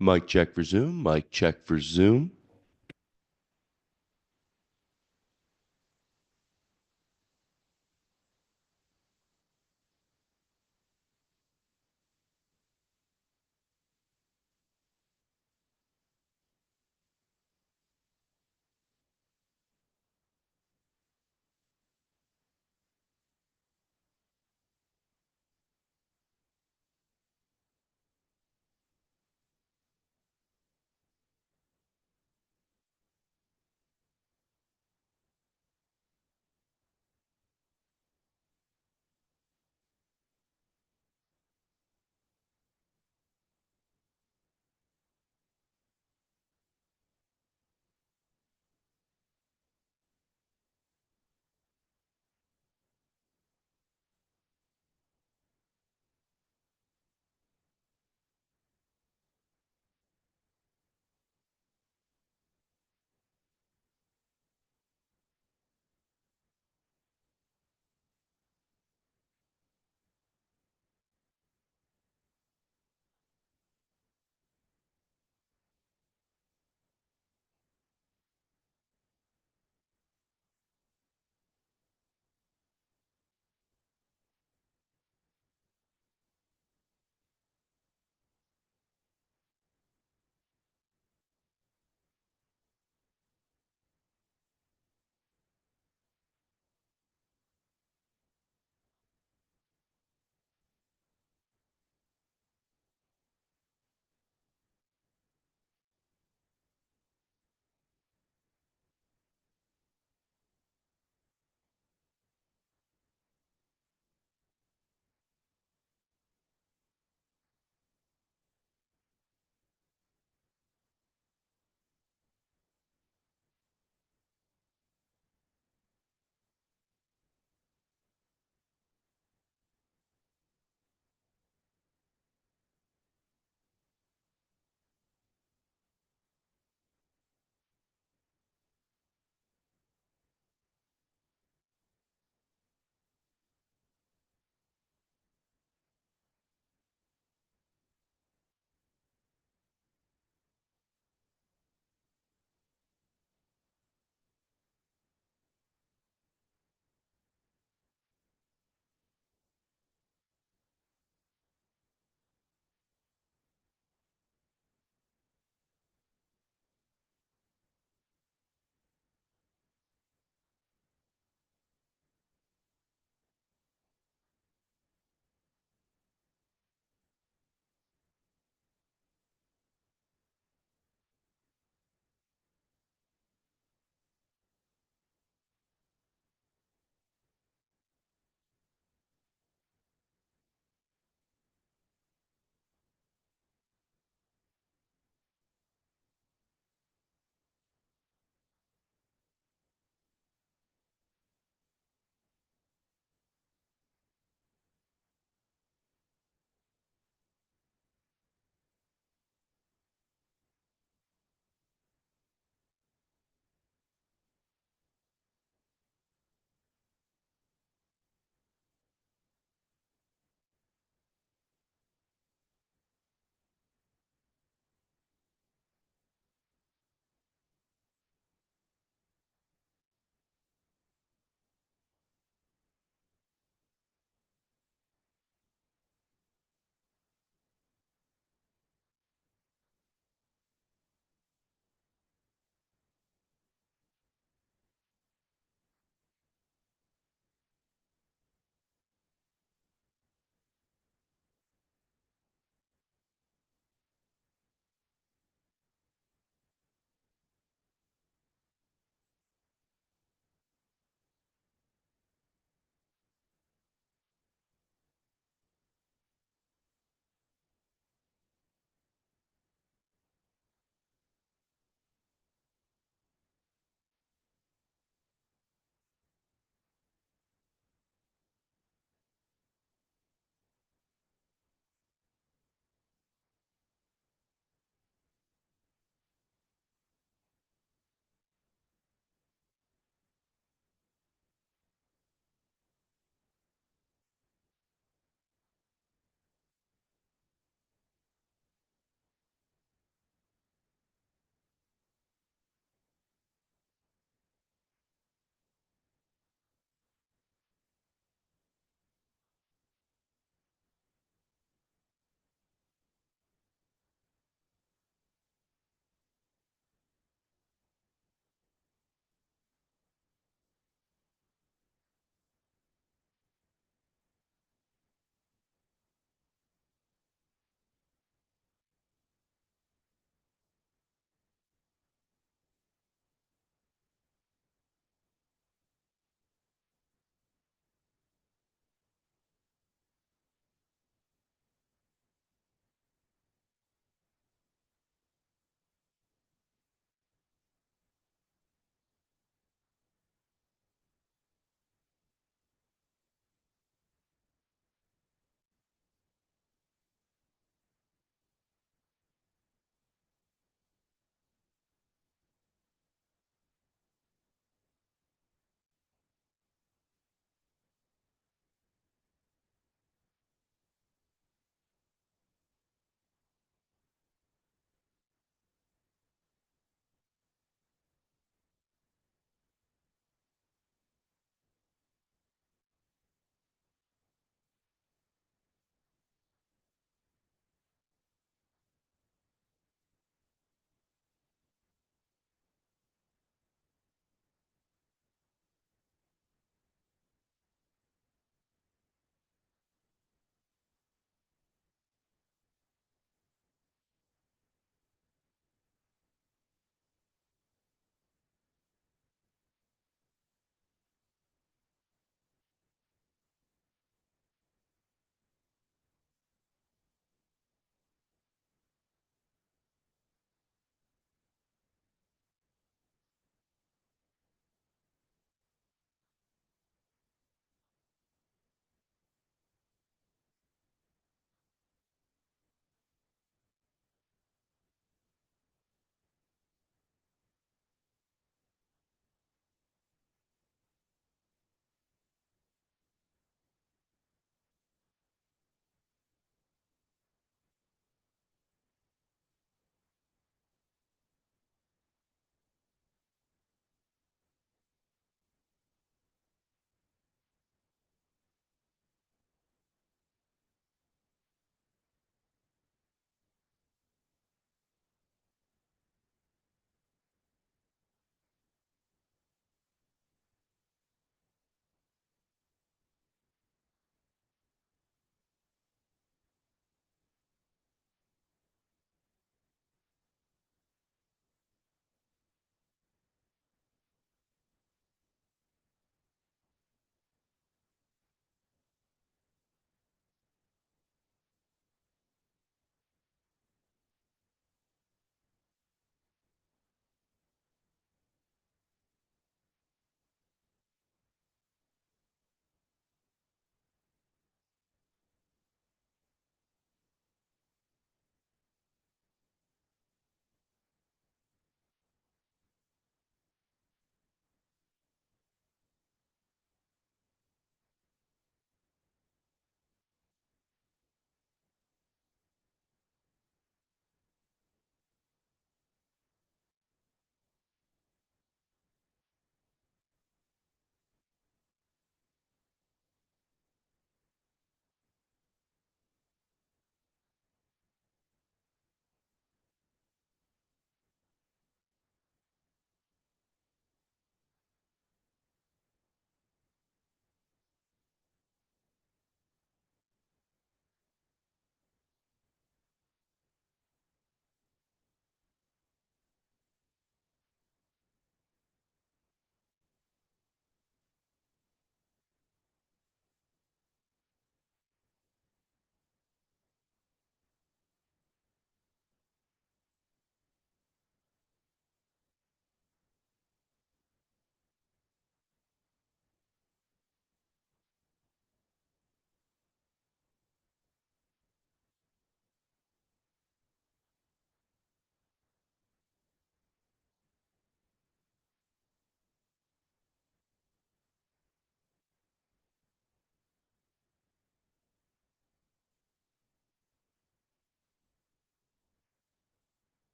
Mic check for Zoom. Mic check for Zoom.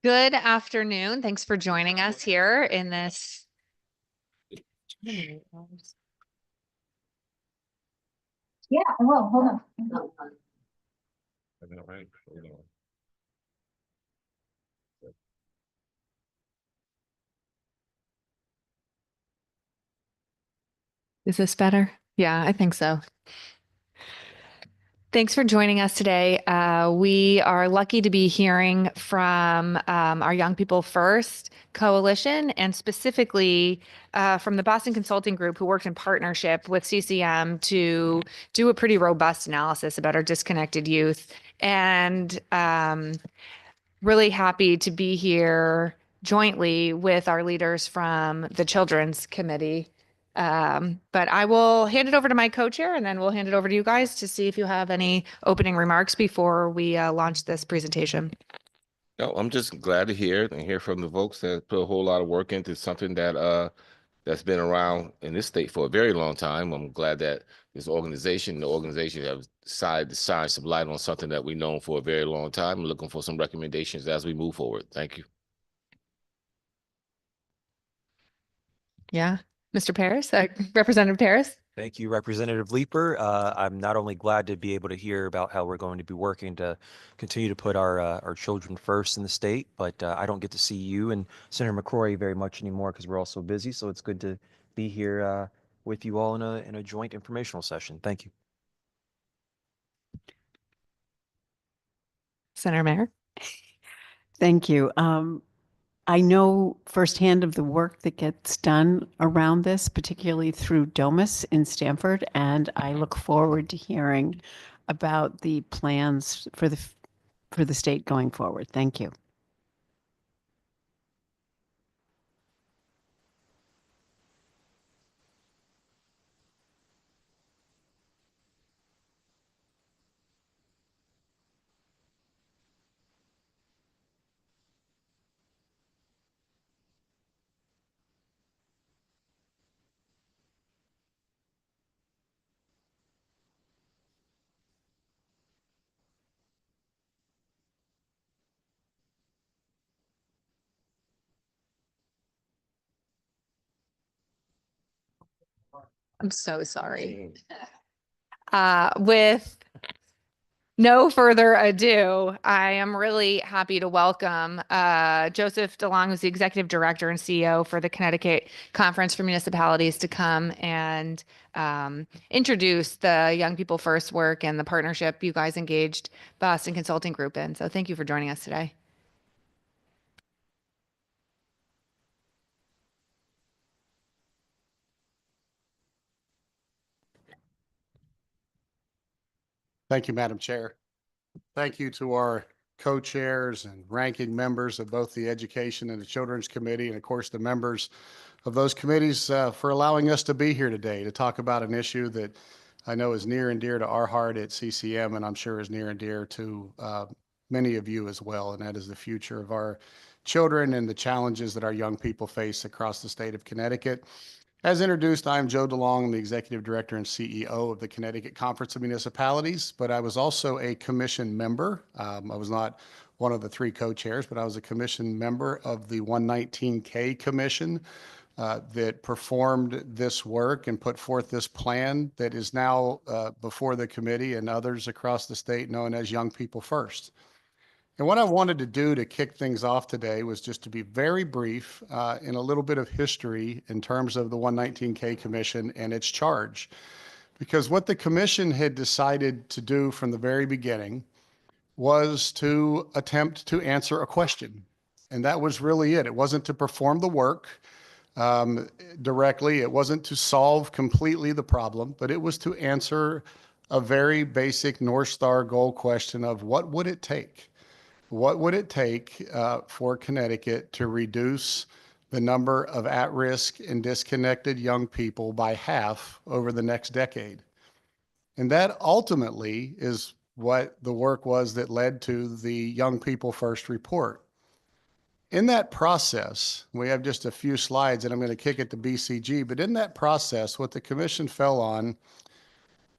Good afternoon. Thanks for joining us here in this. Yeah, well, hold on. Is this better? Yeah, I think so. Thanks for joining us today. We are lucky to be hearing from our Young People First Coalition and specifically from the Boston Consulting Group, who worked in partnership with CCM to do a pretty robust analysis about our disconnected youth. And really happy to be here jointly with our leaders from the Children's Committee. But I will hand it over to my co-chair and then we'll hand it over to you guys to see if you have any opening remarks before we launch this presentation. No, I'm just glad to hear from the folks that put a whole lot of work into something that that's been around in this state for a very long time. I'm glad that the organization have decided to shine some light on something that we've known for a very long time. I'm looking for some recommendations as we move forward. Thank you. Yeah, Mr. Paris, Representative Paris. Thank you, Representative Leeper. I'm not only glad to be able to hear about how we're going to be working to continue to put our children first in the state, but I don't get to see you and Senator McCrory very much anymore because we're all so busy. So it's good to be here with you all in a joint informational session. Thank you. Senator Mayer. Thank you. I know firsthand of the work that gets done around this, particularly through Domus in Stanford, and I look forward to hearing about the plans for the state going forward. Thank you. I'm so sorry. With no further ado, I am really happy to welcome Joseph DeLong, who's the Executive Director and CEO for the Connecticut Conference for Municipalities, to come and introduce the Young People First work and the partnership you guys engaged Boston Consulting Group in. So thank you for joining us today. Thank you, Madam Chair. Thank you to our co-chairs and ranking members of both the Education and the Children's Committee, and of course the members of those committees for allowing us to be here today to talk about an issue that I know is near and dear to our heart at CCM, and I'm sure is near and dear to many of you as well, and that is the future of our children and the challenges that our young people face across the state of Connecticut. As introduced, I'm Joe DeLong, the Executive Director and CEO of the Connecticut Conference of Municipalities, but I was also a commission member. I was not one of the three co-chairs, but I was a commission member of the 119K Commission that performed this work and put forth this plan that is now before the committee and others across the state known as Young People First. And what I wanted to do to kick things off today was just to be very brief in a little bit of history in terms of the 119K Commission and its charge. Because what the commission had decided to do from the very beginning was to attempt to answer a question. And that was really it. It wasn't to perform the work directly. It wasn't to solve completely the problem, but it was to answer a very basic North Star goal question of what would it take? What would it take for Connecticut to reduce the number of at-risk and disconnected young people by half over the next decade? And that ultimately is what the work was that led to the Young People First report. In that process, we have just a few slides and I'm going to kick it to BCG, but in that process, what the commission fell on,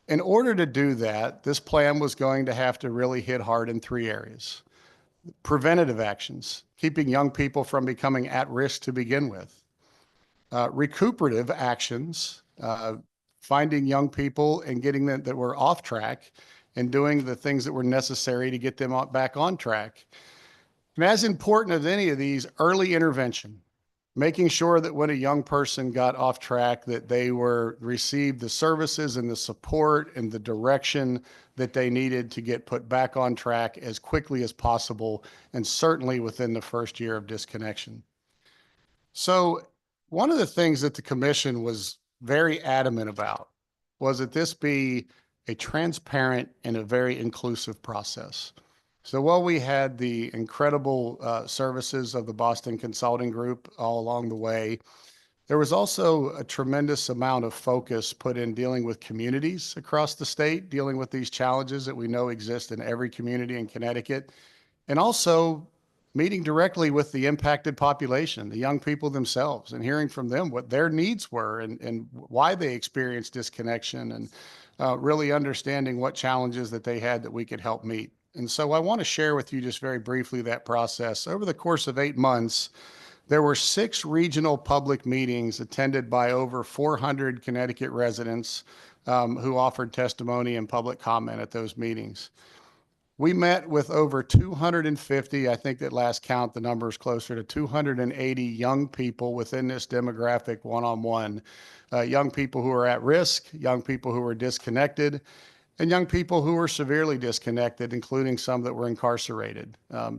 in order to do that, this plan was going to have to really hit hard in three areas. Preventative actions, keeping young people from becoming at risk to begin with. Recuperative actions, finding young people and getting them that were off track and doing the things that were necessary to get them back on track. And as important as any of these, early intervention, making sure that when a young person got off track that they received the services and the support and the direction that they needed to get put back on track as quickly as possible, and certainly within the first year of disconnection. So one of the things that the commission was very adamant about was that this be a transparent and a very inclusive process. So while we had the incredible services of the Boston Consulting Group all along the way, there was also a tremendous amount of focus put in dealing with communities across the state, dealing with these challenges that we know exist in every community in Connecticut, and also meeting directly with the impacted population, the young people themselves, and hearing from them what their needs were and why they experienced disconnection, and really understanding what challenges that they had that we could help meet. And so I want to share with you just very briefly that process. Over the course of 8 months, There were 6 regional public meetings attended by over 400 Connecticut residents who offered testimony and public comment at those meetings. We met with over 250, I think at last count, the number is closer to 280 young people within this demographic one-on-one. Young people who are at risk, young people who are disconnected, and young people who were severely disconnected, including some that were incarcerated.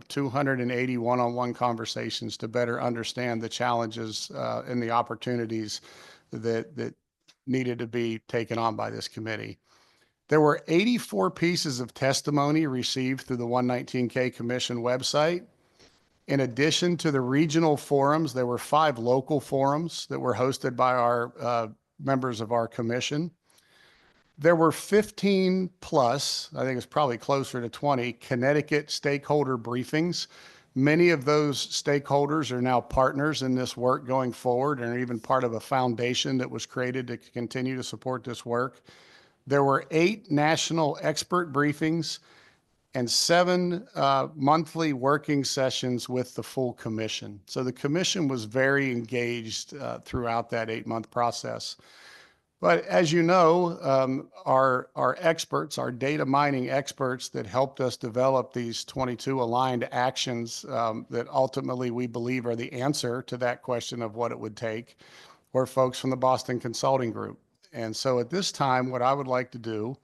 280 one-on-one conversations to better understand the challenges and the opportunities that needed to be taken on by this committee. There were 84 pieces of testimony received through the 119K Commission website. In addition to the regional forums, there were 5 local forums that were hosted by our members of our commission. There were 15 plus, I think it's probably closer to 20, Connecticut stakeholder briefings. Many of those stakeholders are now partners in this work going forward and are even part of a foundation that was created to continue to support this work. There were 8 national expert briefings and 7 monthly working sessions with the full commission. So the commission was very engaged throughout that 8-month process. But as you know, our experts, our data mining experts that helped us develop these 22 aligned actions that ultimately we believe are the answer to that question of what it would take, were folks from the Boston Consulting Group. And so at this time, what I would like to do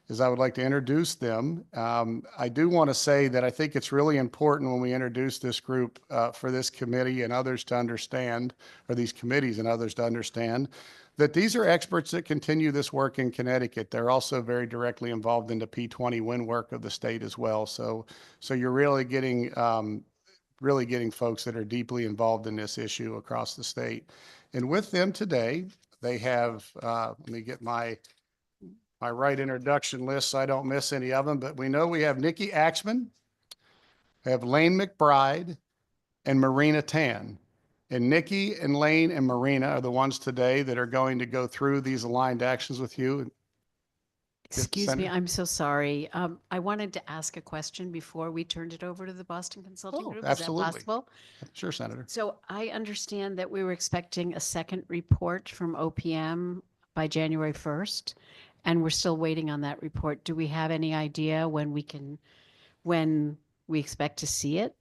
is I would like to introduce them. I do want to say that I think it's really important when we introduce this group for this committee and others to understand, or these committees and others to understand, that these are experts that continue this work in Connecticut. They're also very directly involved in the P20 win work of the state as well. So you're really getting folks that are deeply involved in this issue across the state. And with them today, they have, let me get my right introduction list so I don't miss any of them, but we know we have Nikki Axman, we have Lane McBride, and Marina Tan. And Nikki and Lane and Marina are the ones today that are going to go through these aligned actions with you. Excuse me, Senator? I'm so sorry. I wanted to ask a question before we turned it over to the Boston Consulting Oh, Group. absolutely. Is that possible? Sure, Senator. So I understand that we were expecting a second report from OPM by January 1st, and we're still waiting on that report. Do we have any idea when we expect to see it?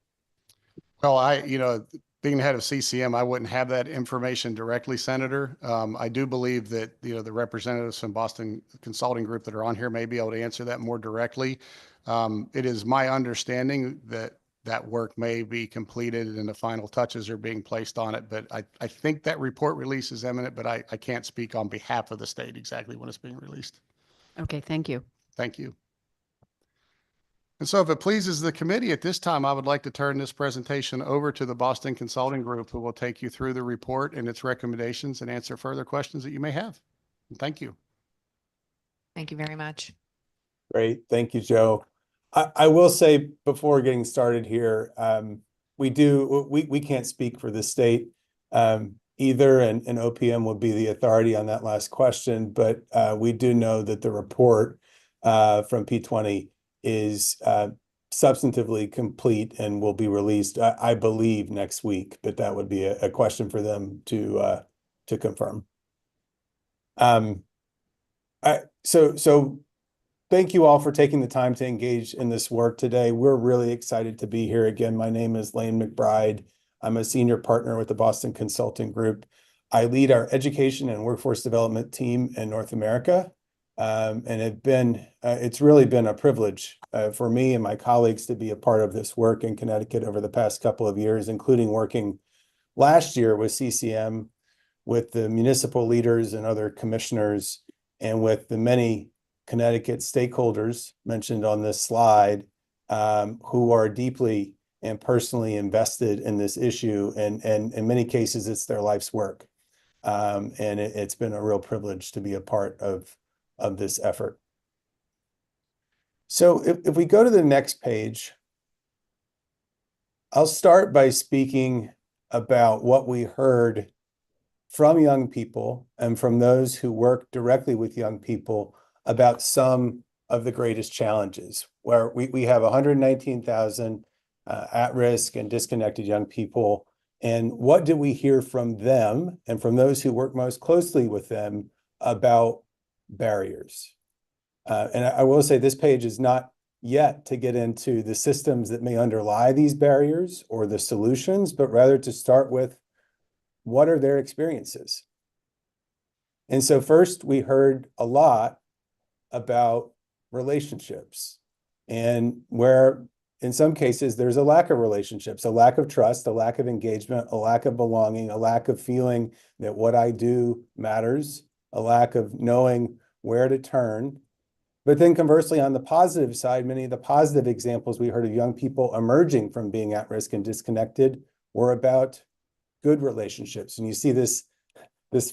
Well, being the head of CCM, I wouldn't have that information directly, Senator. I do believe that, the representatives from Boston Consulting Group that are on here may be able to answer that more directly. It is my understanding that work may be completed and the final touches are being placed on it, but I think that report release is imminent, but I can't speak on behalf of the state exactly when it's being released. Okay, thank you. Thank you. And so if it pleases the committee at this time, I would like to turn this presentation over to the Boston Consulting Group, who will take you through the report and its recommendations and answer further questions that you may have. And thank you. Thank you very much. Great. Thank you, Joe. I will say before getting started here, we can't speak for the state either, and OPM would be the authority on that last question, but we do know that the report from P20 is substantively complete and will be released, I believe, next week, but that would be a question for them to confirm. So thank you all for taking the time to engage in this work today. We're really excited to be here again. My name is Lane McBride. I'm a senior partner with the Boston Consulting Group. I lead our education and workforce development team in North America. And it's really been a privilege for me and my colleagues to be a part of this work in Connecticut over the past couple of years, including working last year with CCM, with the municipal leaders and other commissioners, and with the many Connecticut stakeholders mentioned on this slide, who are deeply and personally invested in this issue. And in many cases, it's their life's work. And it's been a real privilege to be a part of this effort. So if we go to the next page, I'll start by speaking about what we heard from young people and from those who work directly with young people about some of the greatest challenges, where we have 119,000 at-risk and disconnected young people And what did we hear from them and from those who work most closely with them about barriers? And I will say this page is not yet to get into the systems that may underlie these barriers or the solutions, but rather to start with what are their experiences? And so first we heard a lot about relationships and where in some cases there's a lack of relationships, a lack of trust, a lack of engagement, a lack of belonging, a lack of feeling that what I do matters, a lack of knowing where to turn. But then conversely, on the positive side, many of the positive examples we heard of young people emerging from being at risk and disconnected were about good relationships. And you see this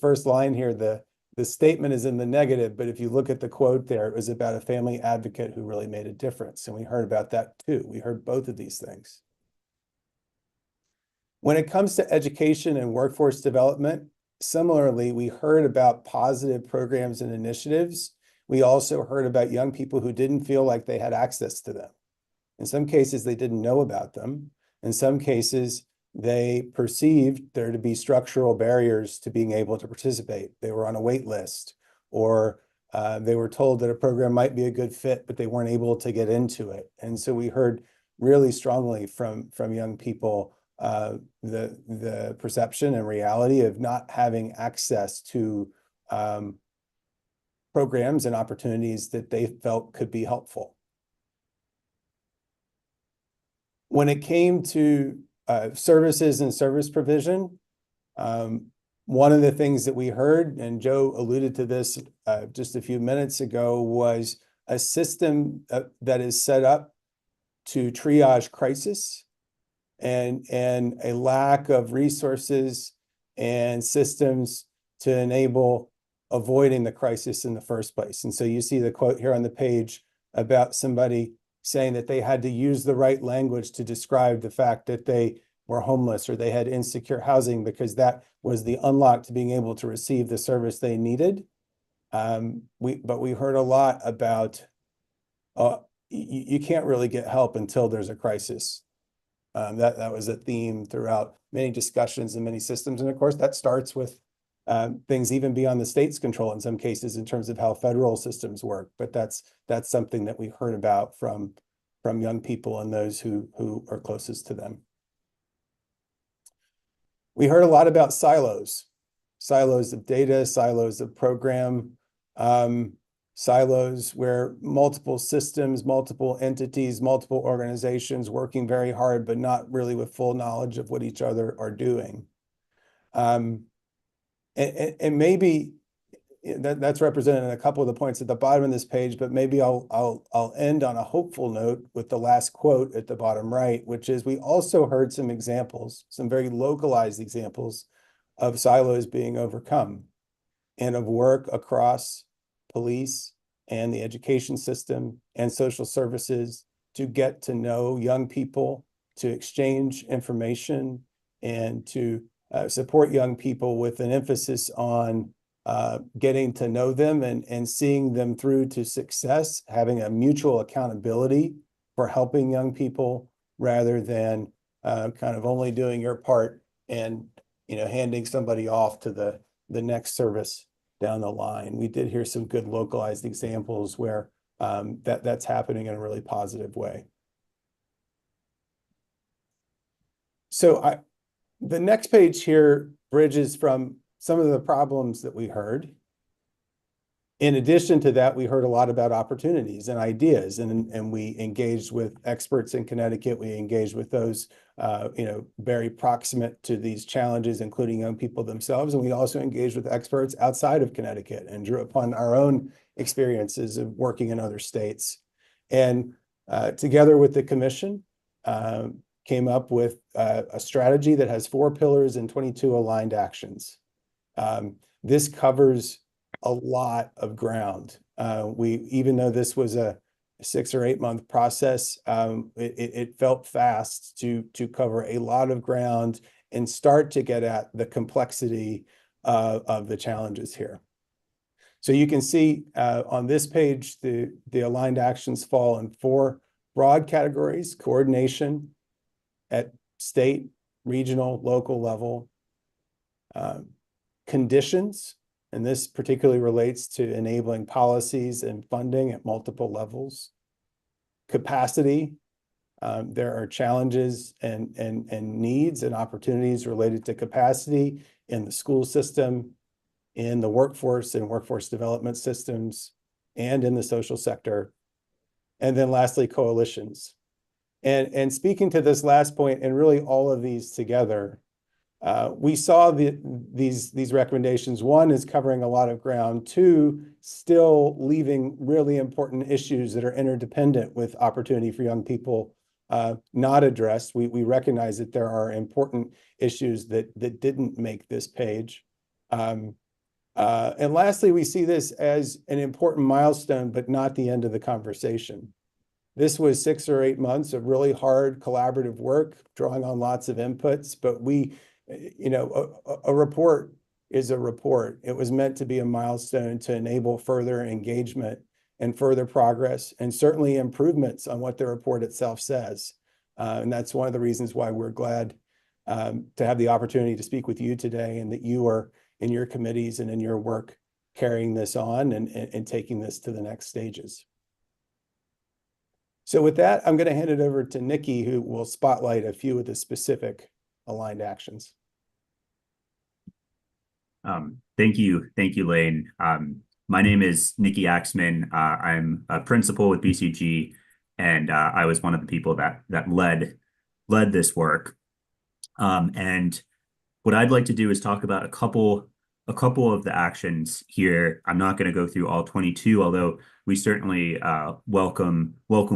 first line here, the statement is in the negative, but if you look at the quote there, it was about a family advocate who really made a difference. And we heard about that too. We heard both of these things. When it comes to education and workforce development, similarly, we heard about positive programs and initiatives. We also heard about young people who didn't feel like they had access to them. In some cases, they didn't know about them. In some cases, they perceived there to be structural barriers to being able to participate. They were on a wait list, or they were told that a program might be a good fit, but they weren't able to get into it. And so we heard really strongly from young people the perception and reality of not having access to programs and opportunities that they felt could be helpful. When it came to services and service provision, one of the things that we heard, and Joe alluded to this just a few minutes ago, was a system that is set up to triage crisis and a lack of resources and systems to enable avoiding the crisis in the first place. And so you see the quote here on the page about somebody saying that they had to use the right language to describe the fact that they were homeless or they had insecure housing, because that was the unlock to being able to receive the service they needed. But we heard a lot about you can't really get help until there's a crisis. That was a theme throughout many discussions and many systems. And of course, that starts with things even beyond the state's control in some cases in terms of how federal systems work. But that's something that we heard about from young people and those who are closest to them. We heard a lot about silos of data, silos of program, silos where multiple systems, multiple entities, multiple organizations working very hard, but not really with full knowledge of what each other are doing. And maybe that's represented in a couple of the points at the bottom of this page, but maybe I'll end on a hopeful note with the last quote at the bottom right, which is we also heard some examples, some very localized examples of silos being overcome and of work across police and the education system and social services to get to know young people, to exchange information, and to support young people with an emphasis on getting to know them and seeing them through to success, having a mutual accountability for helping young people rather than kind of only doing your part and handing somebody off to the next service down the line. We did hear some good localized examples where that's happening in a really positive way. So the next page here bridges from some of the problems that we heard. In addition to that, we heard a lot about opportunities and ideas, and we engaged with experts in Connecticut. We engaged with those very proximate to these challenges, including young people themselves. And we also engaged with experts outside of Connecticut and drew upon our own experiences of working in other states. And together with the commission, came up with a strategy that has 4 pillars and 22 aligned actions. This covers a lot of ground. Even though this was a 6 or 8 month process, it felt fast to cover a lot of ground and start to get at the complexity of the challenges here. So you can see on this page, the aligned actions fall in 4 broad categories: coordination at state, regional, local level. Conditions, and this particularly relates to enabling policies and funding at multiple levels. Capacity, there are challenges and needs and opportunities related to capacity in the school system, in the workforce and workforce development systems, and in the social sector. And then lastly, coalitions. And speaking to this last point, and really all of these together, we saw these recommendations. One is covering a lot of ground. Two, still leaving really important issues that are interdependent with opportunity for young people not addressed. We recognize that there are important issues that didn't make this page. And lastly, we see this as an important milestone, but not the end of the conversation. This was 6 or 8 months of really hard collaborative work, drawing on lots of inputs, but a report is a report. It was meant to be a milestone to enable further engagement and further progress, and certainly improvements on what the report itself says. And that's one of the reasons why we're glad to have the opportunity to speak with you today, and that you are in your committees and in your work carrying this on and taking this to the next stages. So with that, I'm going to hand it over to Nikki, who will spotlight a few of the specific aligned actions. Thank you, Lane. My name is Nikki Axman. I'm a principal with BCG, and I was one of the people that led this work. And what I'd like to do is talk about a couple of the actions here. I'm not going to go through all 22, although we certainly welcome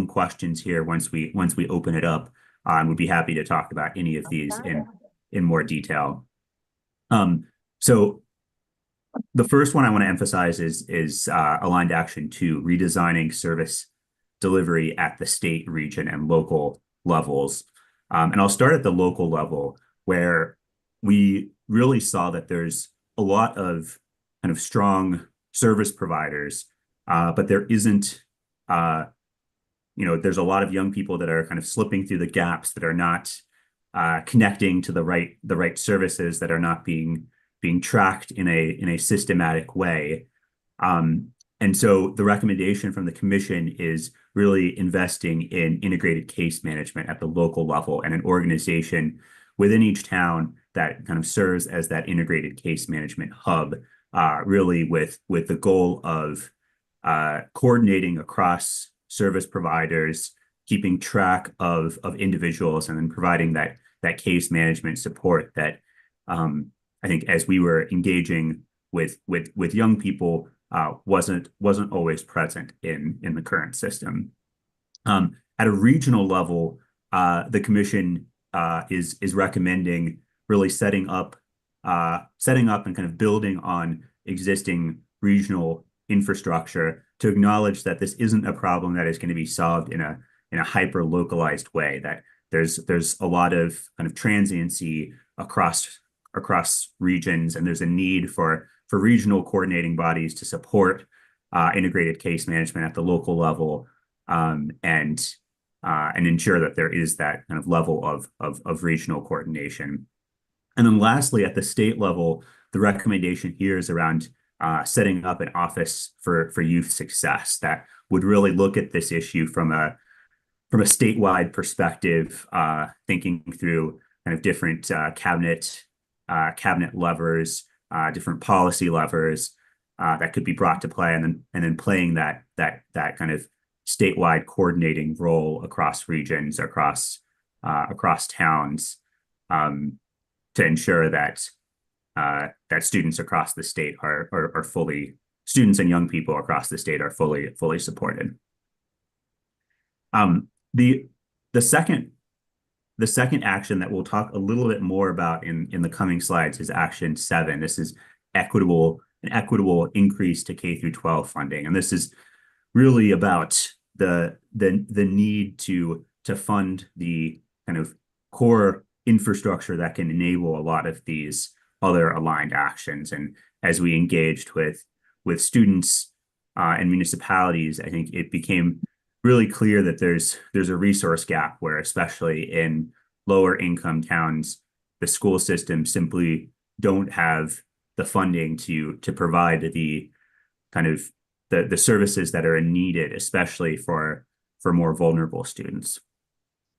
questions here once we open it up. And we'd be happy to talk about any of these in more detail. So the first one I want to emphasize is aligned action 2, redesigning service delivery at the state, region, and local levels. And I'll start at the local level, where we really saw that there's a lot of kind of strong service providers, but there isn't, there's a lot of young people that are kind of slipping through the gaps, that are not connecting to the right services, that are not being tracked in a systematic way. And so the recommendation from the commission is really investing in integrated case management at the local level, and an organization within each town that kind of serves as that integrated case management hub, really with the goal of coordinating across service providers, keeping track of individuals, and then providing that case management support that I think, as we were engaging with young people, wasn't always present in the current system. At a regional level, the commission is recommending really setting up and kind of building on existing regional infrastructure to acknowledge that this isn't a problem that is going to be solved in a hyper localized way, that there's a lot of kind of transiency across regions, and there's a need for regional coordinating bodies to support integrated case management at the local level, and ensure that there is that kind of level of regional coordination. And then lastly, at the state level, the recommendation here is around setting up an office for youth success that would really look at this issue from a statewide perspective, thinking through kind of different cabinet levers, different policy levers that could be brought to play, and then playing that kind of statewide coordinating role across regions, across towns, to ensure that students across the state are fully, students and young people across the state are fully supported. The second action that we'll talk a little bit more about in the coming slides is action 7. This is an equitable increase to K through 12 funding, and this is really about the need to fund the kind of core infrastructure that can enable a lot of these other aligned actions. And as we engaged with students and municipalities, I think it became really clear that there's a resource gap where, especially in lower income towns, the school system simply don't have the funding to provide the kind of the services that are needed, especially for more vulnerable students.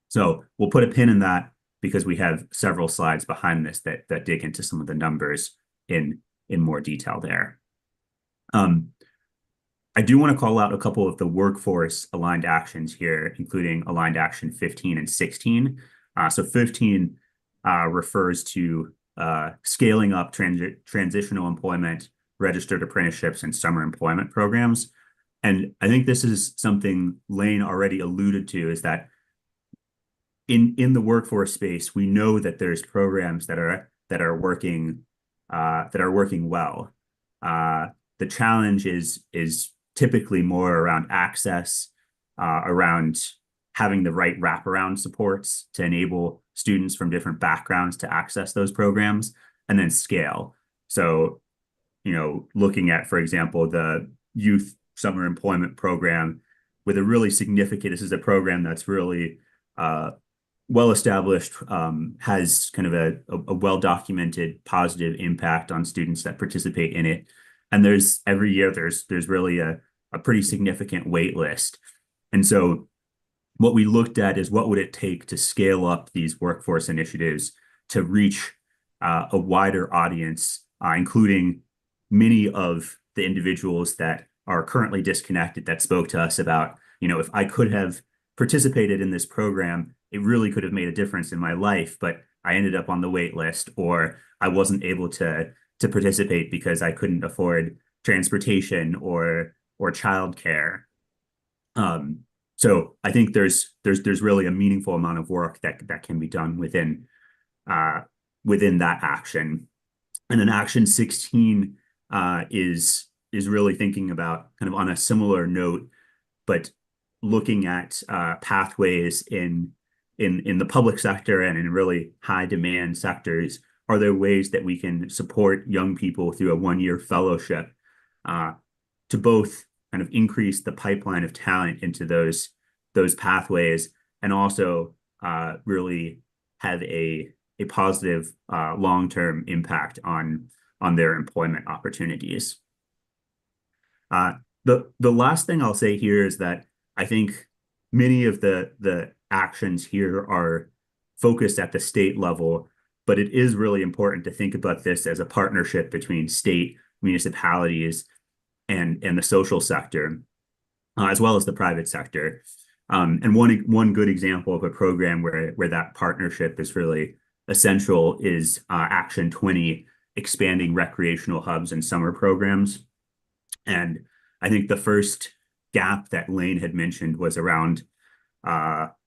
So we'll put a pin in that because we have several slides behind this that dig into some of the numbers in more detail there. I do want to call out a couple of the workforce aligned actions here, including aligned action 15 and 16. So 15 refers to scaling up transitional employment, registered apprenticeships, and summer employment programs. And I think this is something Lane already alluded to, is that in the workforce space, we know that there's programs that are working well. The challenge is typically more around access, around having the right wraparound supports to enable students from different backgrounds to access those programs, and then scale. So, looking at, for example, the youth summer employment program with a really significant, this is a program that's really well established, has kind of a well-documented positive impact on students that participate in it. And every year there's really a pretty significant wait list. And so what we looked at is what would it take to scale up these workforce initiatives to reach a wider audience, including many of the individuals that are currently disconnected that spoke to us about, if I could have participated in this program, it really could have made a difference in my life, but I ended up on the wait list, or I wasn't able to participate because I couldn't afford transportation or childcare. So I think there's really a meaningful amount of work that can be done within that action. And then action 16 is really thinking about, kind of on a similar note, but looking at pathways in the public sector and in really high demand sectors. Are there ways that we can support young people through a 1-year fellowship to both kind of increase the pipeline of talent into those pathways, and also really have a positive long-term impact on their employment opportunities. The last thing I'll say here is that I think many of the actions here are focused at the state level, but it is really important to think about this as a partnership between state, municipalities, and the social sector, as well as the private sector. And one good example of a program where that partnership is really essential is Action 20, expanding recreational hubs and summer programs. And I think the first gap that Lane had mentioned was around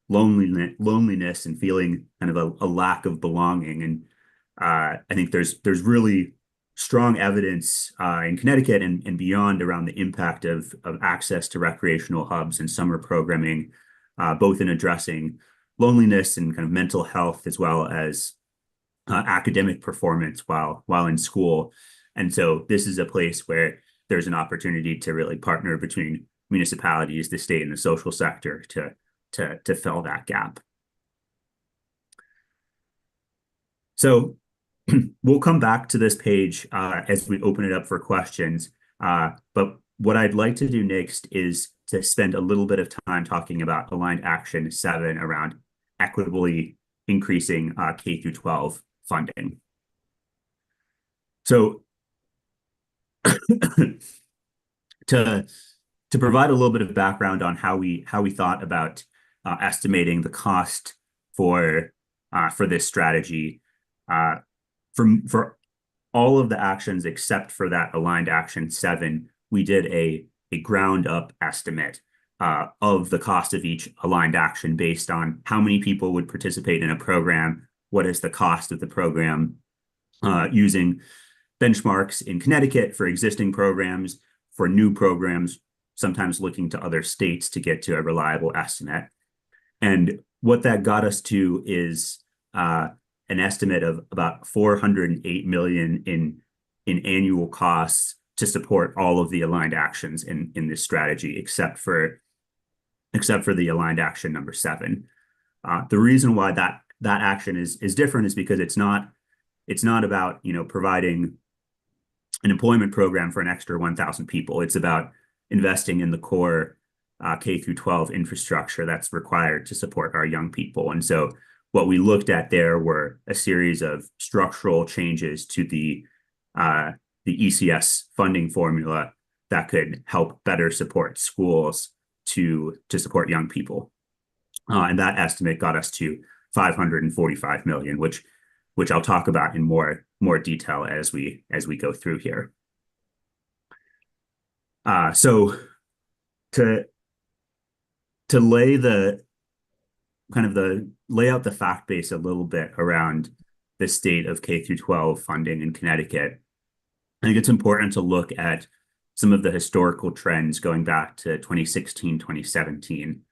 loneliness and feeling kind of a lack of belonging. And I think there's really strong evidence in Connecticut and beyond around the impact of access to recreational hubs and summer programming, both in addressing loneliness and kind of mental health, as well as academic performance while in school. And so this is a place where there's an opportunity to really partner between municipalities, the state, and the social sector to fill that gap. So we'll come back to this page as we open it up for questions. But what I'd like to do next is to spend a little bit of time talking about Aligned Action 7 around equitably increasing K through 12 funding. So to provide a little bit of background on how we thought about estimating the cost for this strategy, for all of the actions except for that Aligned Action 7, we did a ground up estimate of the cost of each aligned action based on how many people would participate in a program, what is the cost of the program, using benchmarks in Connecticut for existing programs, for new programs, sometimes looking to other states to get to a reliable estimate. And what that got us to is an estimate of about $408 million in annual costs to support all of the aligned actions in this strategy, except for the aligned action number 7. The reason why that that action is different is because it's not about, you know, providing an employment program for an extra 1,000 people. It's about investing in the core K through 12 infrastructure that's required to support our young people. And so what we looked at there were a series of structural changes to the ECS funding formula that could help better support schools to support young people. And that estimate got us to 545 million, which I'll talk about in more detail as we go through here. So to lay out the fact base a little bit around the state of K through 12 funding in Connecticut, I think it's important to look at some of the historical trends going back to 2016, 2017.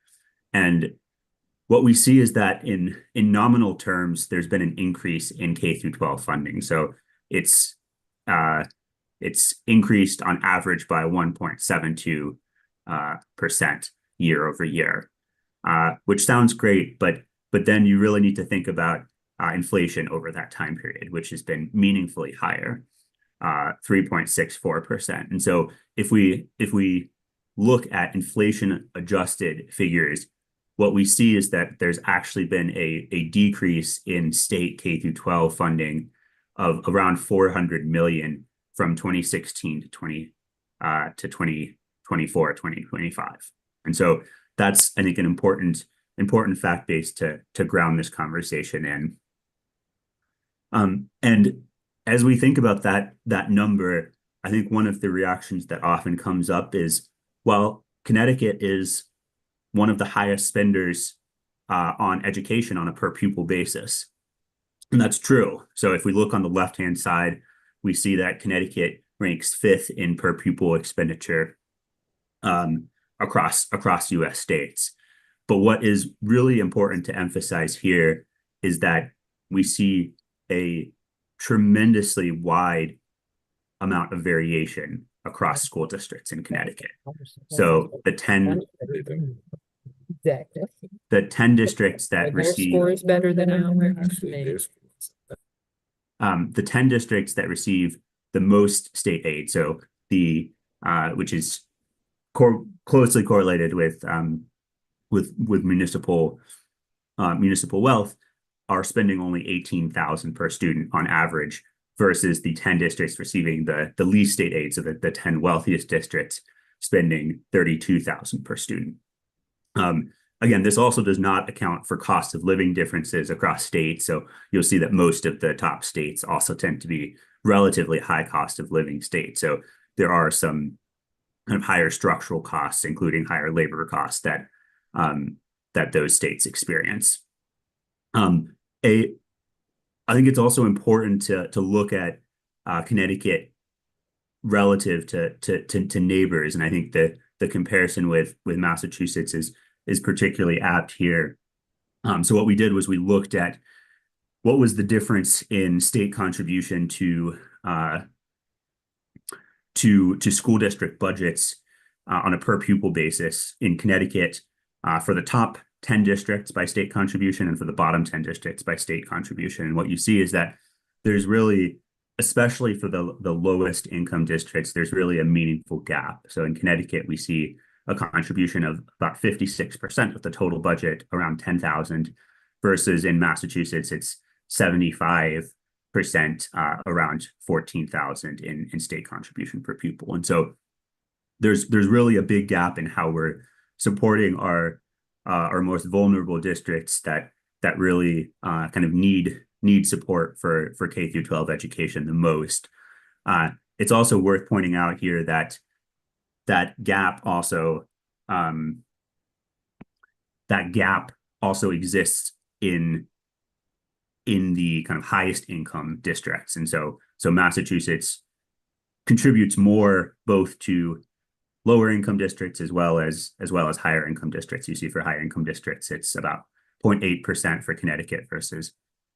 And what we see is that in nominal terms, there's been an increase in K through 12 funding. So it's increased on average by 1.72% year over year, which sounds great, but then you really need to think about inflation over that time period, which has been meaningfully higher, 3.64%. And so if we look at inflation adjusted figures, what we see is that there's actually been a decrease in state K through 12 funding of around 400 million from 2016 to 2024, 2025. And so that's, I think, an important fact base to ground this conversation in. And as we think about that number, I think one of the reactions that often comes up is, well, Connecticut is one of the highest spenders on education on a per pupil basis. And that's true. So if we look on the left-hand side, we see that Connecticut ranks 5th in per pupil expenditure across US states. But what is really important to emphasize here is that we see a tremendously wide amount of variation across school districts in Connecticut. So the 10 districts that receive score is better than ours. The 10 districts that receive the most state aid, so the which is closely correlated with municipal wealth, are spending only 18,000 per student on average, versus the 10 districts receiving the least state aid, so that the 10 wealthiest districts spending 32,000 per student. Again, this also does not account for cost of living differences across states. So you'll see that most of the top states also tend to be relatively high cost of living states. So there are some kind of higher structural costs, including higher labor costs that those states experience. I think it's also important to look at Connecticut relative to neighbors, and I think that the comparison with Massachusetts is particularly apt here. So what we did was we looked at what was the difference in state contribution to school district budgets on a per pupil basis in Connecticut for the top 10 districts by state contribution and for the bottom 10 districts by state contribution. And what you see is that there's really, especially for the lowest income districts, there's really a meaningful gap. So in Connecticut, we see a contribution of about 56% of the total budget, around 10,000, versus in Massachusetts, it's 75%, around 14,000 in state contribution per pupil. And so there's really a big gap in how we're supporting our most vulnerable districts that really kind of need support for K through 12 education the most. It's also worth pointing out here that gap also exists in the kind of highest income districts. And so Massachusetts contributes more both to lower income districts as well as higher income districts. You see for higher income districts, it's about 0.8% for Connecticut versus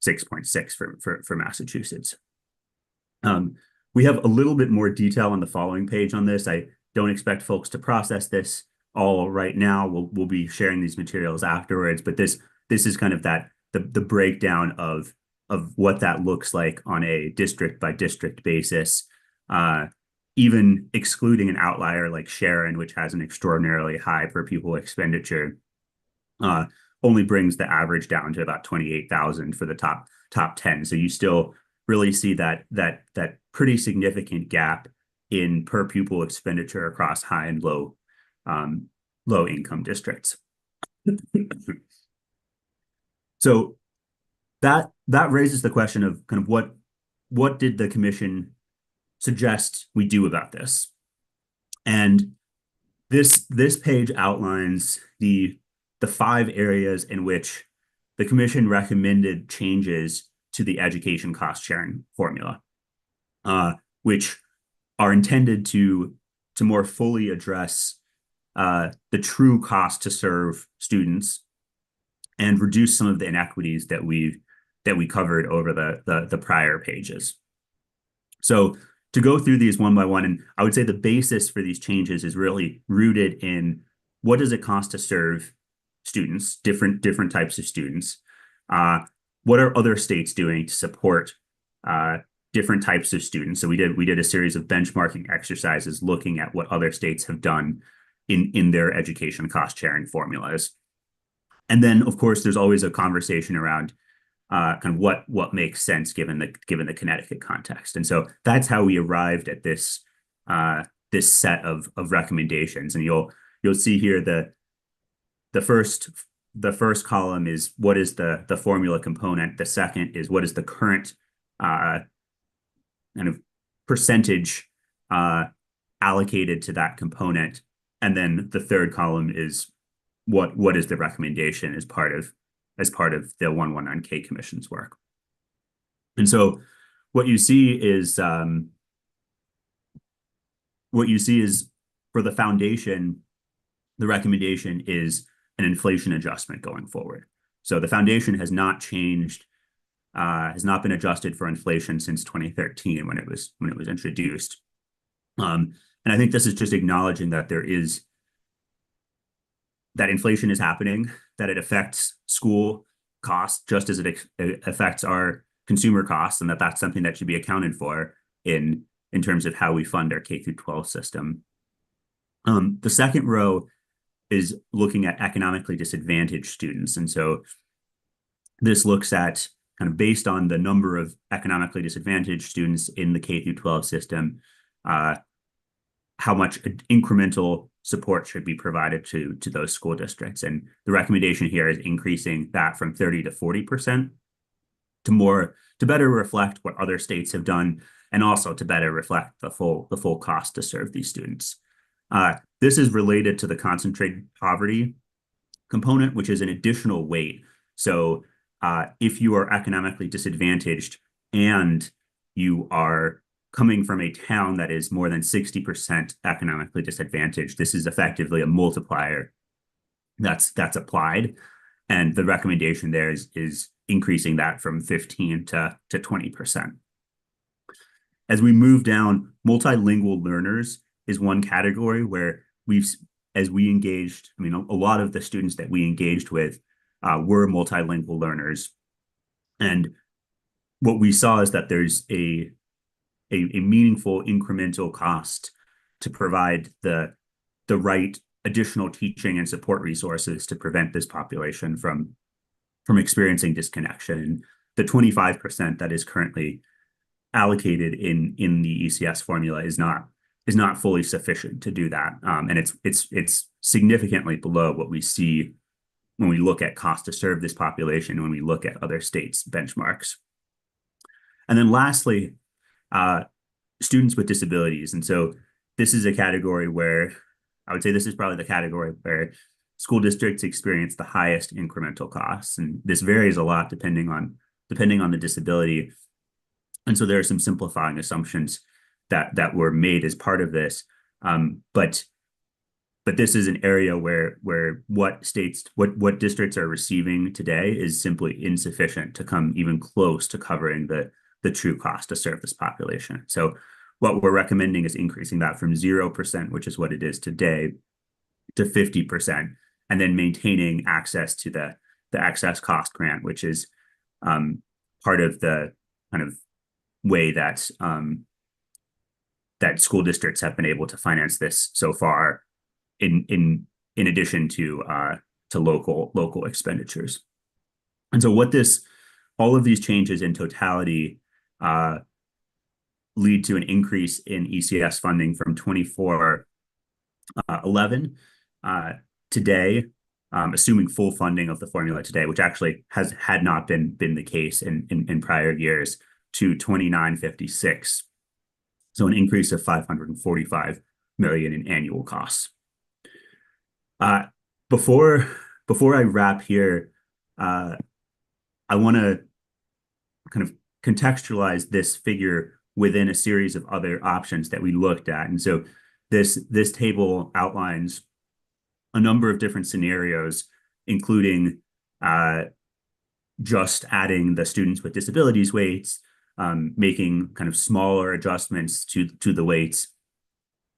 6.6 for Massachusetts. We have a little bit more detail on the following page on this. I don't expect folks to process this all right now. We'll be sharing these materials afterwards, but this is kind of that the breakdown of what that looks like on a district by district basis, even excluding an outlier like Sharon, which has an extraordinarily high per pupil expenditure, only brings the average down to about 28,000 for the top 10. So you still really see that pretty significant gap in per pupil expenditure across high and low income districts. So that raises the question of kind of what did the commission suggest we do about this? And this page outlines the 5 areas in which the commission recommended changes to the education cost sharing formula, which are intended to more fully address the true cost to serve students and reduce some of the inequities that we covered over the prior pages. So to go through these one by one, and I would say the basis for these changes is really rooted in what does it cost to serve students, different types of students. What are other states doing to support different types of students? So we did a series of benchmarking exercises looking at what other states have done in their education cost sharing formulas. And then, of course, there's always a conversation around kind of what makes sense given the Connecticut context. And so that's how we arrived at this set of recommendations. And you'll see here the first column is what is the formula component. The second is what is the current kind of percentage allocated to that component. And then the third column is what is the recommendation as part of the 119K Commission's work. And so what you see is for the foundation, the recommendation is an inflation adjustment going forward. So the foundation has not changed, has not been adjusted for inflation since 2013 when it was introduced. And I think this is just acknowledging that that inflation is happening, that it affects school costs just as it affects our consumer costs, and that's something that should be accounted for in terms of how we fund our K-12 system. The second row is looking at economically disadvantaged students. And so this looks at kind of based on the number of economically disadvantaged students in the K-12 system, how much incremental support should be provided to those school districts. And the recommendation here is increasing that from 30 to 40% to better reflect what other states have done, and also to better reflect the full cost to serve these students. This is related to the concentrated poverty component, which is an additional weight. So if you are economically disadvantaged and you are coming from a town that is more than 60% economically disadvantaged, this is effectively a multiplier that's applied. And the recommendation there is increasing that from 15 to 20%. As we move down, multilingual learners is one category where as we engaged, I mean, a lot of the students that we engaged with were multilingual learners. And what we saw is that there's a meaningful incremental cost to provide the right additional teaching and support resources to prevent this population from experiencing disconnection. And the 25% that is currently allocated in the ECS formula is not fully sufficient to do that. And it's significantly below what we see when we look at cost to serve this population, when we look at other states' benchmarks. And then lastly, students with disabilities. And so this is a category where I would say this is probably the category where school districts experience the highest incremental costs. And this varies a lot depending on the disability. And so there are some simplifying assumptions that were made as part of this. But this is an area where what districts are receiving today is simply insufficient to come even close to covering the true cost to serve this population. So what we're recommending is increasing that from 0%, which is what it is today, to 50%, and then maintaining access to excess cost grant, which is part of the kind of way that that school districts have been able to finance this so far, in addition to local expenditures. And so all of these changes in totality lead to an increase in ECS funding from 2411 today, assuming full funding of the formula today, which actually had not been the case in prior years, to 2956. So an increase of 545 million in annual costs. Before I wrap here, I want to kind of contextualize this figure within a series of other options that we looked at. And so this table outlines a number of different scenarios, including just adding the students with disabilities weights, making kind of smaller adjustments to the weights.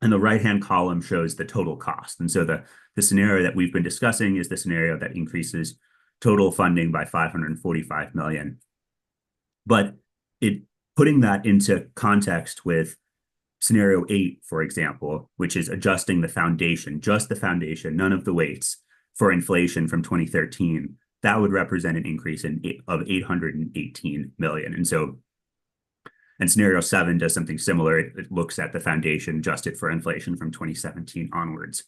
And the right-hand column shows the total cost. And so the scenario that we've been discussing is the scenario that increases total funding by 545 million. But putting that into context with scenario 8, for example, which is adjusting the foundation, just the foundation, none of the weights, for inflation from 2013, that would represent an increase of 818 million. And scenario 7 does something similar. It looks at the foundation adjusted for inflation from 2017 onwards.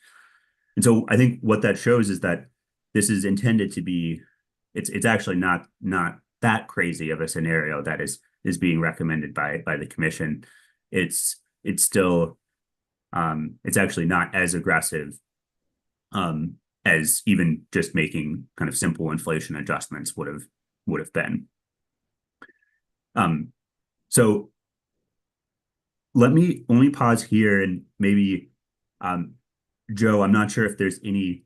And so I think what that shows is that this is intended to be, it's actually not that crazy of a scenario that is being recommended by the commission. It's still, it's actually not as aggressive as even just making kind of simple inflation adjustments would have been. So let me only pause here, and maybe Joe, I'm not sure if there's any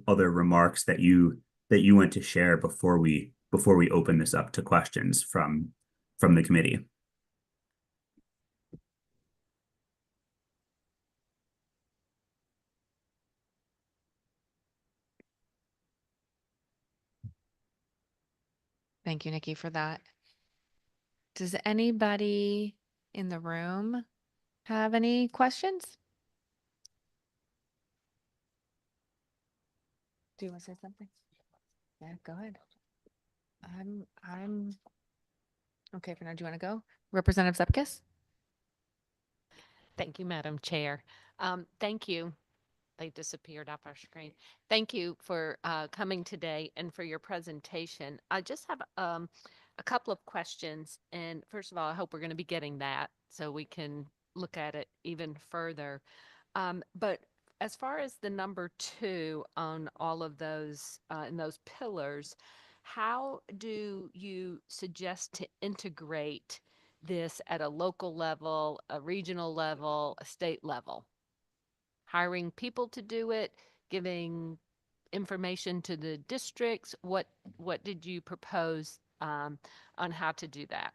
other remarks that you want to share before we open this up to questions from the committee. Thank you, Nikki, for that. Does anybody in the room have any questions? Do you want to say something? Yeah, go ahead. I'm okay for now. Do you want to go? Representative Zepkis? Thank you, Madam Chair. Thank you. They disappeared off our screen. Thank you for coming today and for your presentation. I just have a couple of questions. And first of all, I hope we're going to be getting that so we can look at it even further. But as far as the number 2 on all of those in those pillars, how do you suggest to integrate this at a local level, a regional level, a state level? Hiring people to do it, giving information to the districts? What did you propose on how to do that?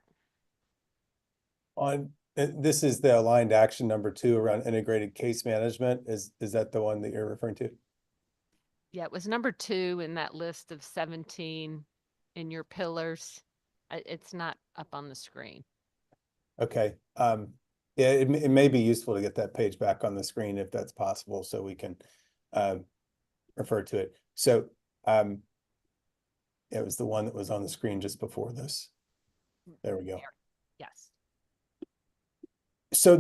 This is the aligned action number 2 around integrated case management. Is that the one that you're referring to? Yeah, it was number 2 in that list of 17 in your pillars. It's not up on the screen. Okay. Yeah, it may be useful to get that page back on the screen if that's possible, so we can refer to it. So it was the one that was on the screen just before this. There we go. Yes. So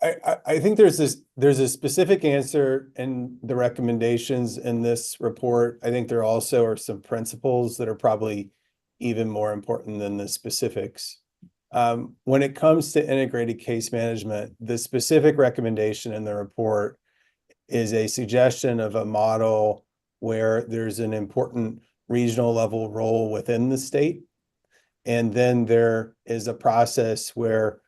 I think there's a specific answer in the recommendations in this report. I think there also are some principles that are probably even more important than the specifics. When it comes to integrated case management, the specific recommendation in the report is a suggestion of a model where there's an important regional level role within the state. And then there is a process where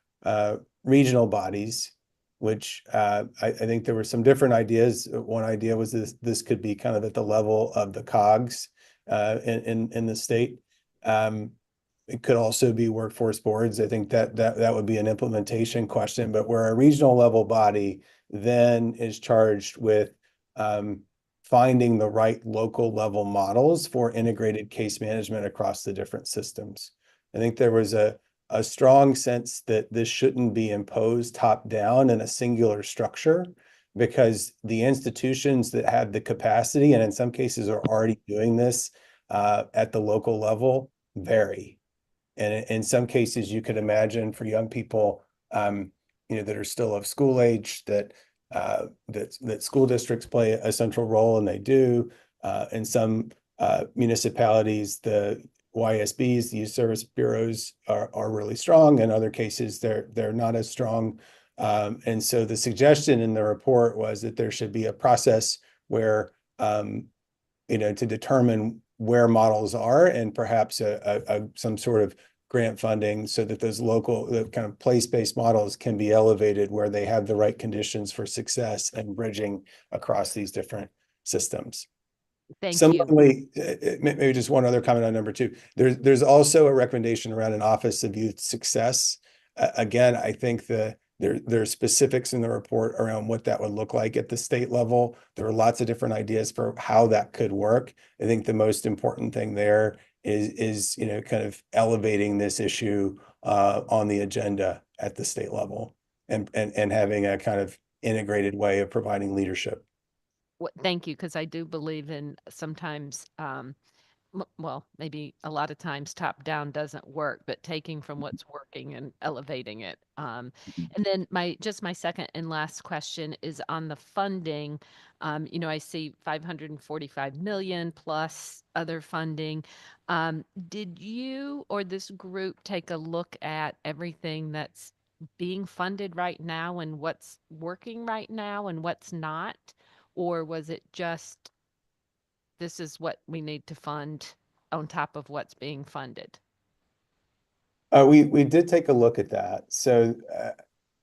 regional bodies, which I think there were some different ideas. One idea was this could be kind of at the level of the COGS in the state. It could also be workforce boards. I think that would be an implementation question, but where a regional level body then is charged with finding the right local level models for integrated case management across the different systems. I think there was a strong sense that this shouldn't be imposed top down in a singular structure, because the institutions that have the capacity, and in some cases are already doing this at the local level, vary. And in some cases, you could imagine for young people, that are still of school age, that school districts play a central role, and they do. In some municipalities, the YSBs, the youth service bureaus, are really strong. In other cases, they're not as strong. And so the suggestion in the report was that there should be a process where, to determine where models are, and perhaps some sort of grant funding so that those local, the kind of place-based models can be elevated where they have the right conditions for success and bridging across these different systems. Thank you. Similarly, maybe just one other comment on number 2. There's also a recommendation around an Office of Youth Success. Again, I think there's specifics in the report around what that would look like at the state level. There are lots of different ideas for how that could work. I think the most important thing there is kind of elevating this issue on the agenda at the state level, and having a kind of integrated way of providing leadership. Thank you, because I do believe in sometimes, well, maybe a lot of times top down doesn't work, but taking from what's working and elevating it. And then my second and last question is on the funding. I see 545 million plus other funding. Did you or this group take a look at everything that's being funded right now and what's working right now and what's not? Or was it just, this is what we need to fund on top of what's being funded? We did take a look at that. So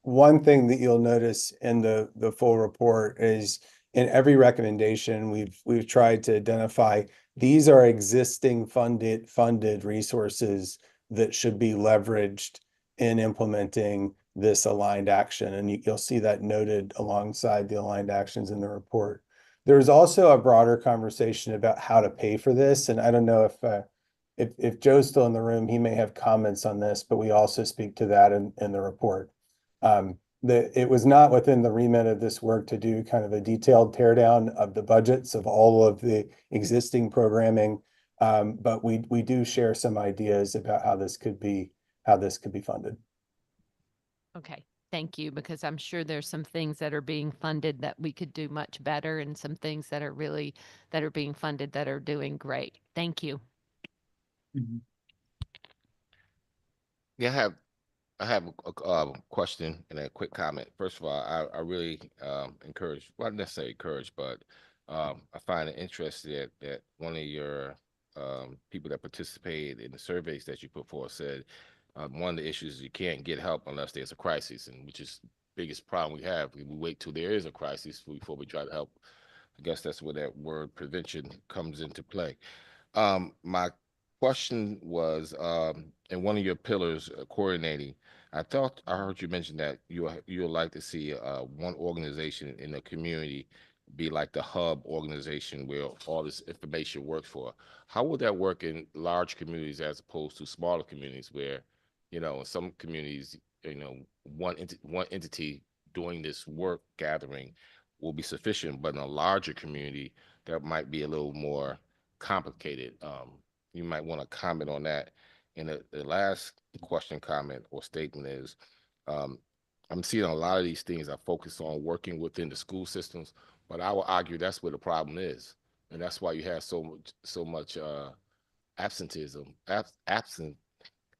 one thing that you'll notice in the full report is, in every recommendation, we've tried to identify these are existing funded resources that should be leveraged in implementing this aligned action. And you'll see that noted alongside the aligned actions in the report. There's also a broader conversation about how to pay for this. And I don't know if Joe's still in the room, he may have comments on this, but we also speak to that in the report. It was not within the remit of this work to do kind of a detailed teardown of the budgets of all of the existing programming, but we do share some ideas about how this could be funded. Okay, thank you, because I'm sure there's some things that are being funded that we could do much better, and some things that are being funded that are doing great. Thank you. Yeah, I have a question and a quick comment. First of all, I really encourage, well, not necessarily encourage, but I find it interesting that one of your people that participated in the surveys that you put forth said one of the issues is you can't get help unless there's a crisis, and which is the biggest problem we have. We wait till there is a crisis before we try to help. I guess that's where that word prevention comes into play. My question was, in one of your pillars, coordinating, I thought I heard you mention that you'll like to see one organization in the community be like the hub organization where all this information works for. How would that work in large communities as opposed to smaller communities where, in some communities, one entity doing this work gathering will be sufficient, but in a larger community, that might be a little more complicated. You might want to comment on that. And the last comment or statement is, I'm seeing a lot of these things are focused on working within the school systems, but I will argue that's where the problem is, and that's why you have so much absenteeism,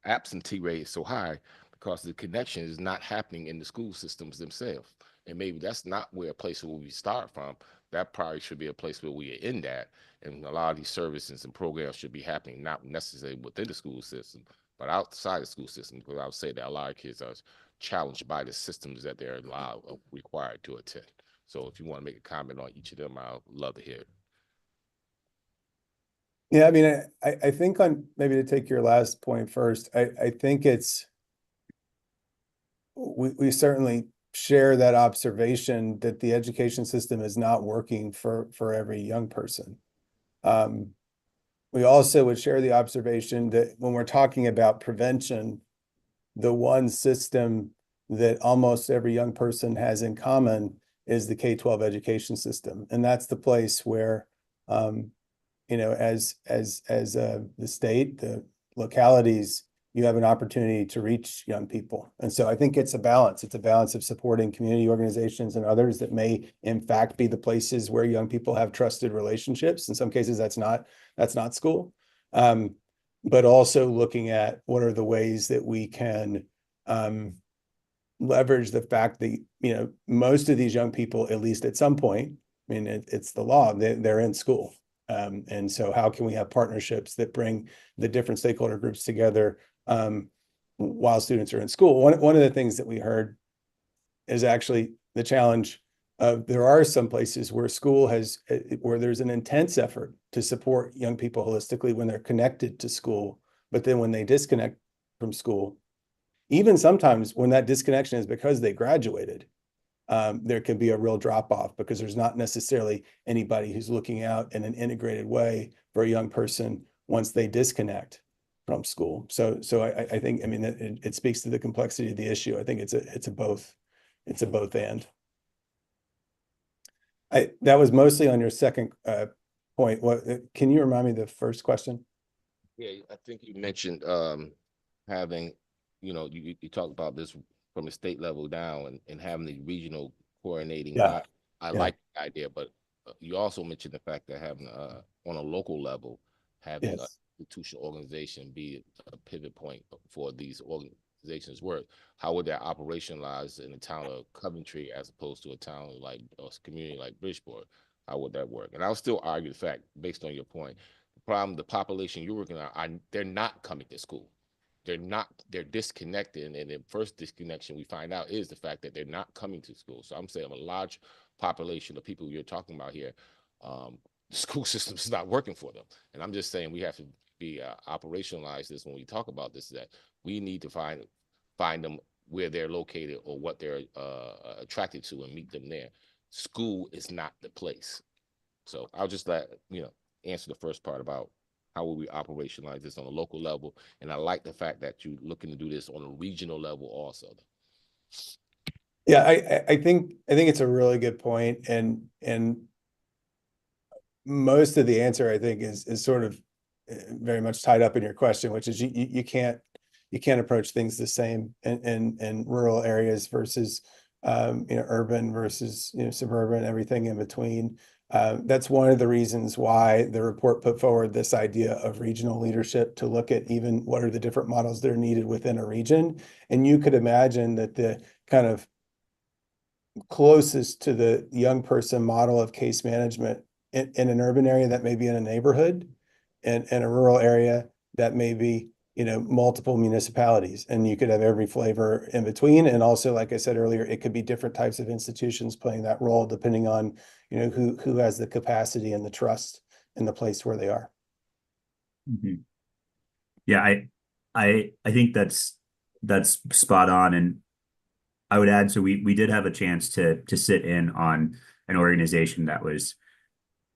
absentee rate is so high, because the connection is not happening in the school systems themselves. And maybe that's not where a place where we start from. That probably should be a place where we are in that. And a lot of these services and programs should be happening not necessarily within the school system, but outside the school system. Because I would say that a lot of kids are challenged by the systems that they're required to attend. So if you want to make a comment on each of them, I'll love to hear it. Yeah, I mean, I think, on maybe to take your last point first, I think we certainly share that observation that the education system is not working for every young person. We also would share the observation that when we're talking about prevention, the one system that almost every young person has in common is the K-12 education system. And that's the place where, you know, as the state, the localities, you have an opportunity to reach young people. And so I think it's a balance. It's a balance of supporting community organizations and others that may in fact be the places where young people have trusted relationships. In some cases, that's not school. But also looking at what are the ways that we can leverage the fact that, you know, most of these young people, at least at some point, I mean, it's the law, they're in school. And so how can we have partnerships that bring the different stakeholder groups together while students are in school? One of the things that we heard is actually the challenge of there are some places where school has, where there's an intense effort to support young people holistically when they're connected to school, but then when they disconnect from school, even sometimes when that disconnection is because they graduated, there can be a real drop off because there's not necessarily anybody who's looking out in an integrated way for a young person once they disconnect from school. So I think, I mean, it speaks to the complexity of the issue. I think it's a both and. That was mostly on your second point. What can you remind me the first question? Yeah, I think you mentioned having, you know, you talked about this from the state level down and having the regional coordinating. Yeah. I Yeah. like the idea, but you also mentioned the fact that having on a local level, having Yes. a institutional organization be a pivot point for these organizations' work. How would that operationalize in a town of Coventry as opposed to a town like a community like Bridgeport? How would that work? And I'll still argue the fact, based on your point, the population you're working on, they're not coming to school. They're disconnected. And the first disconnection we find out is the fact that they're not coming to school. So I'm saying a large population of people you're talking about here, the school system is not working for them. And I'm just saying we have to be operationalize this when we talk about this, that we need to find them where they're located or what they're attracted to and meet them there. School is not the place. So I'll just answer the first part about how will we operationalize this on a local level. And I like the fact that you're looking to do this on a regional level also. Yeah, I think it's a really good point, and most of the answer I think is sort of very much tied up in your question, which is you can't approach things the same in rural areas versus urban versus suburban, everything in between. That's one of the reasons why the report put forward this idea of regional leadership to look at even what are the different models that are needed within a region. And you could imagine that the kind of closest to the young person model of case management in an urban area that may be in a neighborhood, and in a rural area that may be multiple municipalities, and you could have every flavor in between. And also, like I said earlier, it could be different types of institutions playing that role depending on who has the capacity and the trust in the place where they are. Mm-hmm. Yeah, I think that's spot on. And I would add, so we did have a chance to sit in on an organization that was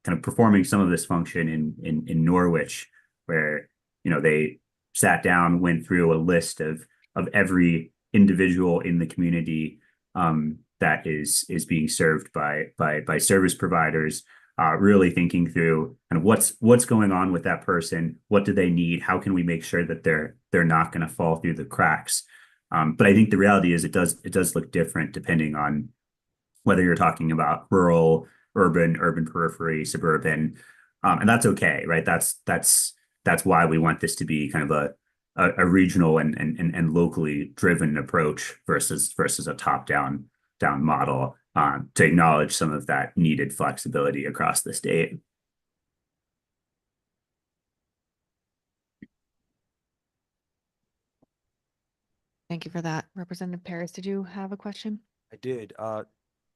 kind of performing some of this function in Norwich, where they sat down, went through a list of every individual in the community that is being served by service providers, really thinking through kind of what's going on with that person, what do they need, how can we make sure that they're not going to fall through the cracks. But I think the reality is it does look different depending on whether you're talking about rural, urban periphery, suburban, and that's okay, right? That's why we want this to be kind of a regional and locally driven approach versus a top-down model, to acknowledge some of that needed flexibility across the state. Thank you for that. Representative Paris, did you have a question? I did.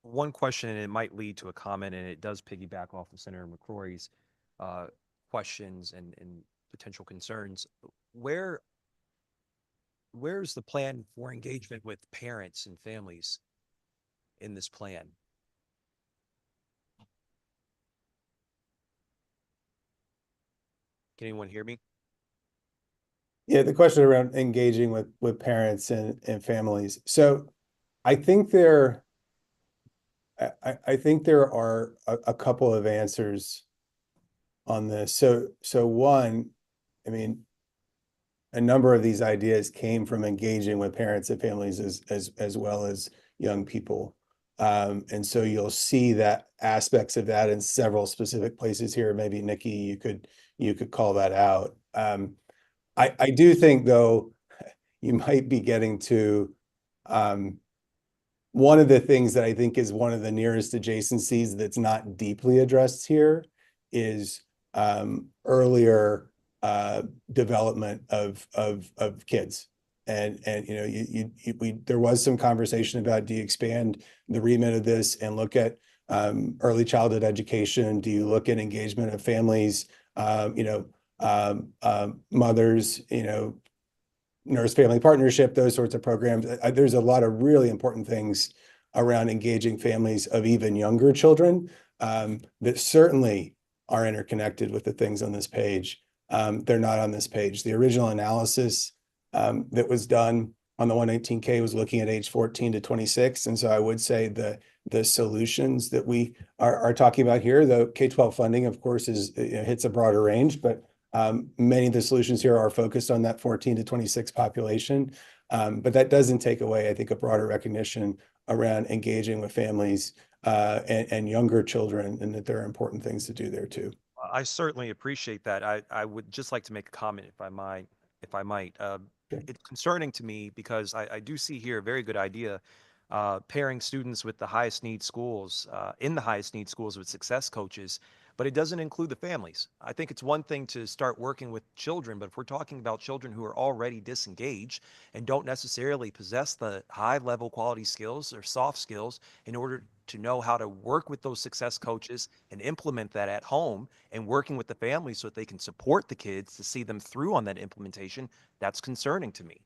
One question, and it might lead to a comment, and it does piggyback off of Senator McCrory's questions and potential concerns. Where's the plan for engagement with parents and families in this plan? Can anyone hear me? Yeah, the question around engaging with parents and families. So I think I think there are a couple of answers on this. So one, I mean, a number of these ideas came from engaging with parents and families as well as young people. And so you'll see that aspects of that in several specific places here. Maybe Nikki, you could call that out. I do think though, you might be getting to one of the things that I think is one of the nearest adjacencies that's not deeply addressed here is earlier development of kids. And you know, there was some conversation about, do you expand the remit of this and look at early childhood education? Do you look at engagement of families, mothers, nurse family partnership, those sorts of programs. There's a lot of really important things around engaging families of even younger children that certainly are interconnected with the things on this page. They're not on this page. The original analysis that was done on the 119K was looking at age 14 to 26. And so I would say the solutions that we are talking about here, the K-12 funding, of course, hits a broader range, but many of the solutions here are focused on that 14 to 26 population. But that doesn't take away, I think, a broader recognition around engaging with families and younger children, and that there are important things to do there too. I certainly appreciate that. I would just like to make a comment, if I might. Sure. It's concerning to me because I do see here a very good idea, pairing students with the highest need schools, in the highest need schools with success coaches, but it doesn't include the families. I think it's one thing to start working with children, but if we're talking about children who are already disengaged and don't necessarily possess the high level quality skills or soft skills in order to know how to work with those success coaches and implement that at home, and working with the family so that they can support the kids to see them through on that implementation, that's concerning to me.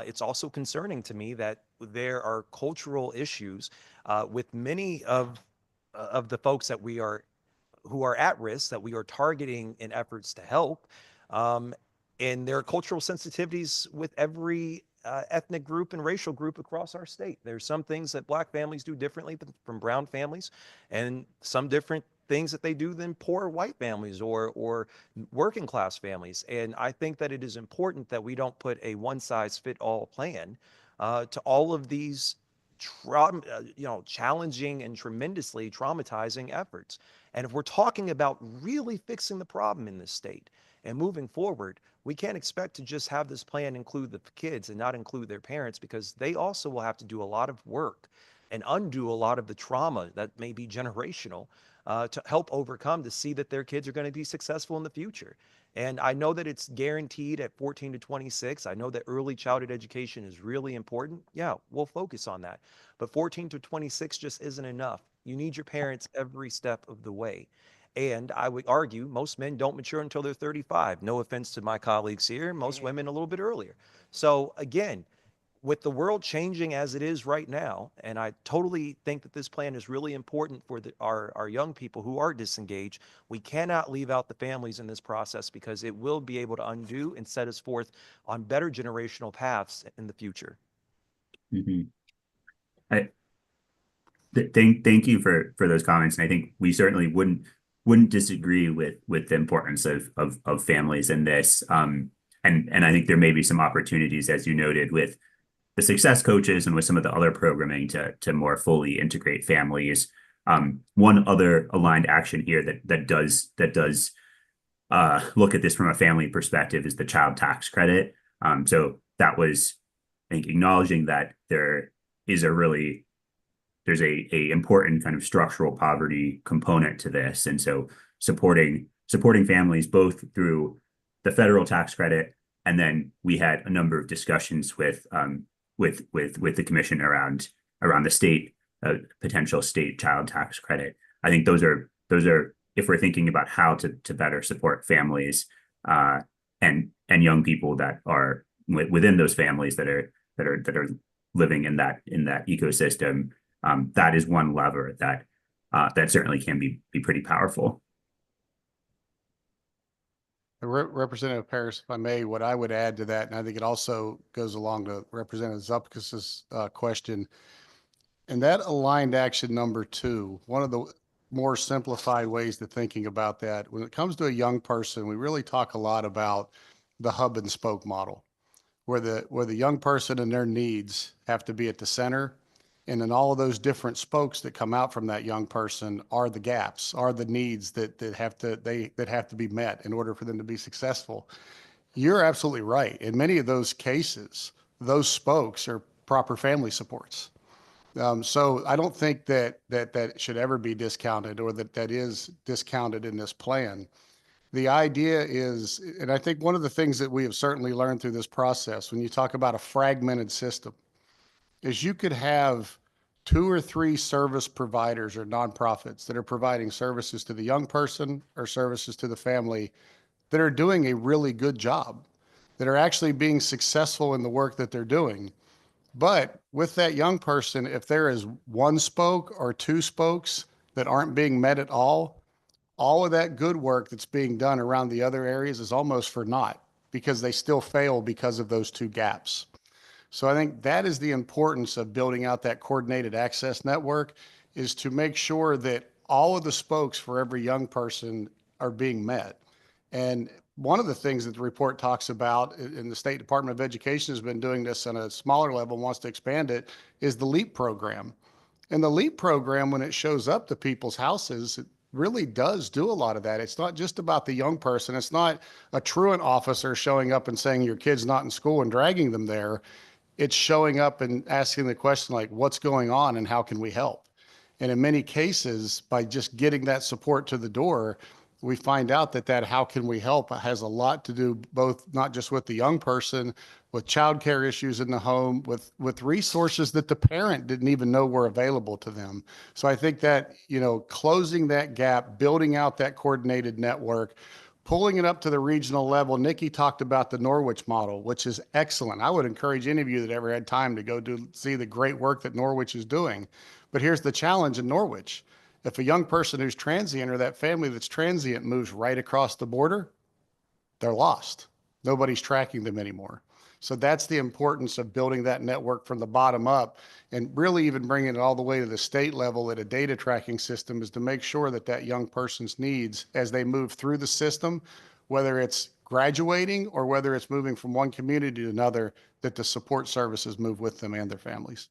It's also concerning to me that there are cultural issues with many of the folks that we are who are at risk that we are targeting in efforts to help. Um, and there are cultural sensitivities with every ethnic group and racial group across our state. There's some things that Black families do differently than from brown families, and some different things that they do than poor white families or working class families. And I think that it is important that we don't put a one size fit all plan to all of these challenging and tremendously traumatizing efforts. And if we're talking about really fixing the problem in this state and moving forward, we can't expect to just have this plan include the kids and not include their parents, because they also will have to do a lot of work and undo a lot of the trauma that may be generational to help overcome, to see that their kids are going to be successful in the future. And I know that it's guaranteed at 14 to 26. I know that early childhood education is really important. Yeah, we'll focus on that. But 14 to 26 just isn't enough. You need your parents every step of the way. And I would argue most men don't mature until they're 35. No offense to my colleagues here, most women a little bit earlier. So again, with the world changing as it is right now, and I totally think that this plan is really important for our young people who are disengaged, we cannot leave out the families in this process, because it will be able to undo and set us forth on better generational paths in the future. Mhm. I thank you for those comments, and I think we certainly wouldn't disagree with the importance of families in this. And I think there may be some opportunities, as you noted, with the success coaches and with some of the other programming to more fully integrate families. One other aligned action here that does look at this from a family perspective is the child tax credit. So that was, I think, acknowledging that there's a important kind of structural poverty component to this, and so supporting families both through the federal tax credit, and then we had a number of discussions with the commission around the state potential state child tax credit. I think those are if we're thinking about how to better support families and young people that are within those families that are living in that ecosystem. that is one lever that that certainly can be pretty powerful. Representative Paris, if I may, what I would add to that, and I think it also goes along to Representative Zupkis's question, and that aligned action number 2, one of the more simplified ways to thinking about that, when it comes to a young person, we really talk a lot about the hub and spoke model, where the young person and their needs have to be at the center. And then all of those different spokes that come out from that young person are the gaps, are the needs that have to be met in order for them to be successful. You're absolutely right. In many of those cases, those spokes are proper family supports. So I don't think that should ever be discounted, or that is discounted in this plan. The idea is, and I think one of the things that we have certainly learned through this process, when you talk about a fragmented system, is you could have 2 or 3 service providers or nonprofits that are providing services to the young person or services to the family that are doing a really good job, that are actually being successful in the work that they're doing. But with that young person, if there is 1 spoke or 2 spokes that aren't being met at all of that good work that's being done around the other areas is almost for naught, because they still fail because of those 2 gaps. So I think that is the importance of building out that coordinated access network, is to make sure that all of the spokes for every young person are being met. And one of the things that the report talks about, and the State Department of Education has been doing this on a smaller level and wants to expand it, is the LEAP program. And the LEAP program, when it shows up to people's houses, it really does do a lot of that. It's not just about the young person. It's not a truant officer showing up and saying your kid's not in school and dragging them there. It's showing up and asking the question, like, what's going on and how can we help? And in many cases, by just getting that support to the door, we find out that how can we help has a lot to do both, not just with the young person, with childcare issues in the home, with resources that the parent didn't even know were available to them. So I think that, closing that gap, building out that coordinated network, pulling it up to the regional level. Nikki talked about the Norwich model, which is excellent. I would encourage any of you that ever had time to go see the great work that Norwich is doing. But here's the challenge in Norwich. If a young person who's transient or that family that's transient moves right across the border, they're lost. Nobody's tracking them anymore. So that's the importance of building that network from the bottom up, and really even bringing it all the way to the state level at a data tracking system, is to make sure that young person's needs as they move through the system, whether it's graduating or whether it's moving from one community to another, that the support services move with them and their families.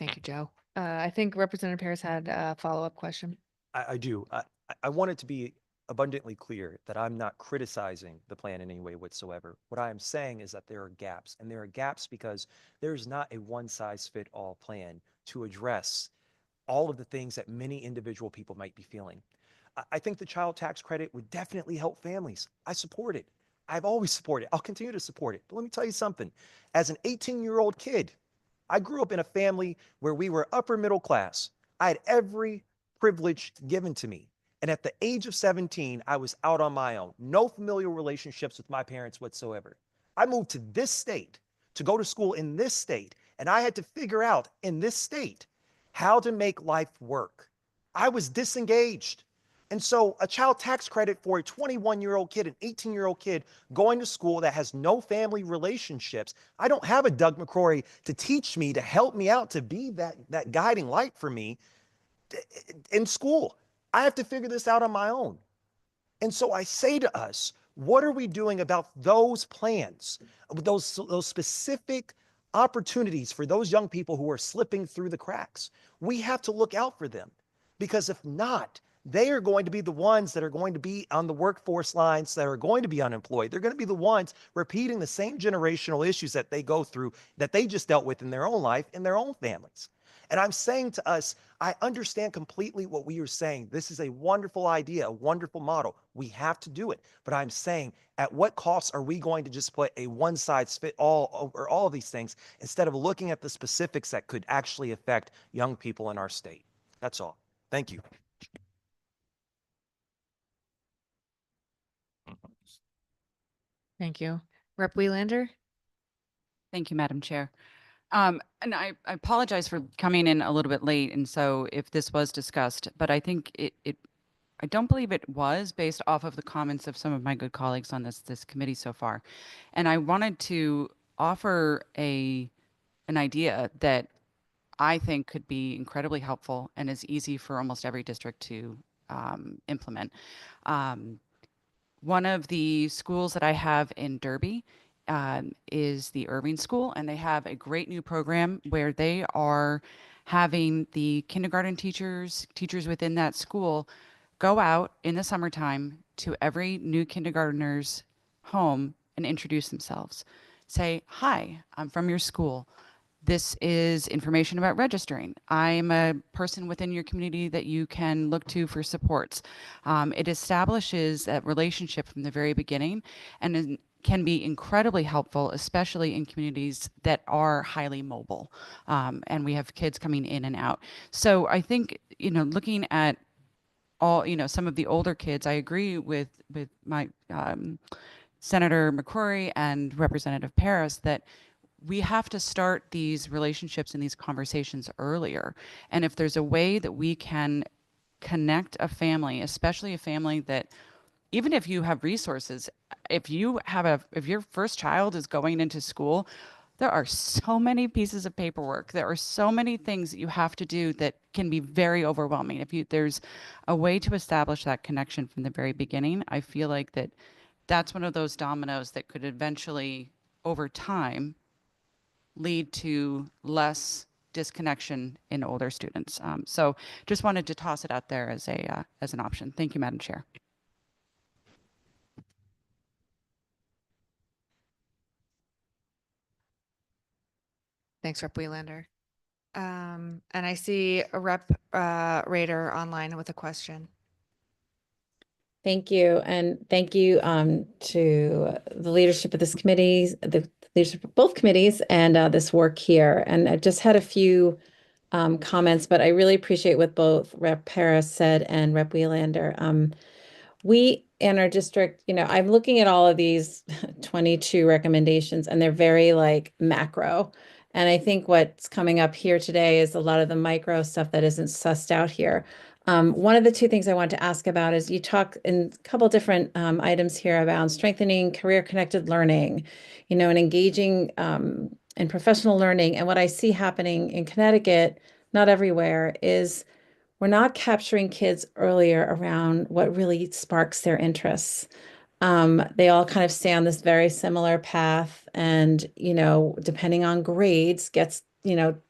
Thank you, Joe. I think Representative Paris had a follow-up question. I do. I want it to be abundantly clear that I'm not criticizing the plan in any way whatsoever. What I am saying is that there are gaps, and there are gaps because there's not a one-size-fit-all plan to address all of the things that many individual people might be feeling. I think the child tax credit would definitely help families. I support it. I've always supported it. I'll continue to support it. But let me tell you something. As an 18-year-old kid, I grew up in a family where we were upper middle class. I had every privilege given to me. And at the age of 17, I was out on my own. No familial relationships with my parents whatsoever. I moved to this state to go to school in this state, and I had to figure out in this state how to make life work. I was disengaged. And so a child tax credit for a 21-year-old kid, an 18-year-old kid going to school that has no family relationships. I don't have a Doug McCrory to teach me, to help me out, to be that guiding light for me in school. I have to figure this out on my own. And so I say to us, what are we doing about those plans, those specific opportunities for those young people who are slipping through the cracks? We have to look out for them, because if not, they are going to be the ones that are going to be on the workforce lines, that are going to be unemployed. They're going to be the ones repeating the same generational issues that they go through, that they just dealt with in their own life, in their own families. And I'm saying to us, I understand completely what we are saying. This is a wonderful idea, a wonderful model. We have to do it. But I'm saying, at what cost are we going to just put a one-size-fits-all over all of these things, instead of looking at the specifics that could actually affect young people in our state? That's all. Thank you. Thank you. Rep. Welander? Thank you, Madam Chair. And I apologize for coming in a little bit late. And so if this was discussed, but I think I don't believe it was based off of the comments of some of my good colleagues on this committee so far. And I wanted to offer an idea that I think could be incredibly helpful and is easy for almost every district to implement. Um, One of the schools that I have in Derby is the Irving School, and they have a great new program where they are having the kindergarten teachers within that school go out in the summertime to every new kindergartner's home and introduce themselves. Say, "Hi, I'm from your school. This is information about registering. I'm a person within your community that you can look to for supports." It establishes that relationship from the very beginning and can be incredibly helpful, especially in communities that are highly mobile. And we have kids coming in and out. So I think, looking at all, some of the older kids, I agree with my Senator McCrory and Representative Paris that we have to start these relationships and these conversations earlier. And if there's a way that we can connect a family, especially a family that, even if you have resources, if your first child is going into school, there are so many pieces of paperwork. There are so many things that you have to do that can be very overwhelming. There's a way to establish that connection from the very beginning, I feel like that's one of those dominoes that could eventually, over time, lead to less disconnection in older students. So just wanted to toss it out there as an option. Thank you, Madam Chair. Thanks, Rep. Welander. And I see a Rep. Rader online with a question. Thank you. And thank you to the leadership of this committee, the leadership of both committees, and this work here. And I just had a few comments, but I really appreciate what both Rep. Paris said and Rep. Welander. We in our district, I'm looking at all of these 22 recommendations, and they're very like macro. And I think what's coming up here today is a lot of the micro stuff that isn't sussed out here. One of the two things I want to ask about is you talk in a couple different items here about strengthening career-connected learning, and engaging in professional learning. And what I see happening in Connecticut, not everywhere, is we're not capturing kids earlier around what really sparks their interests. They all kind of stay on this very similar path, and depending on grades, gets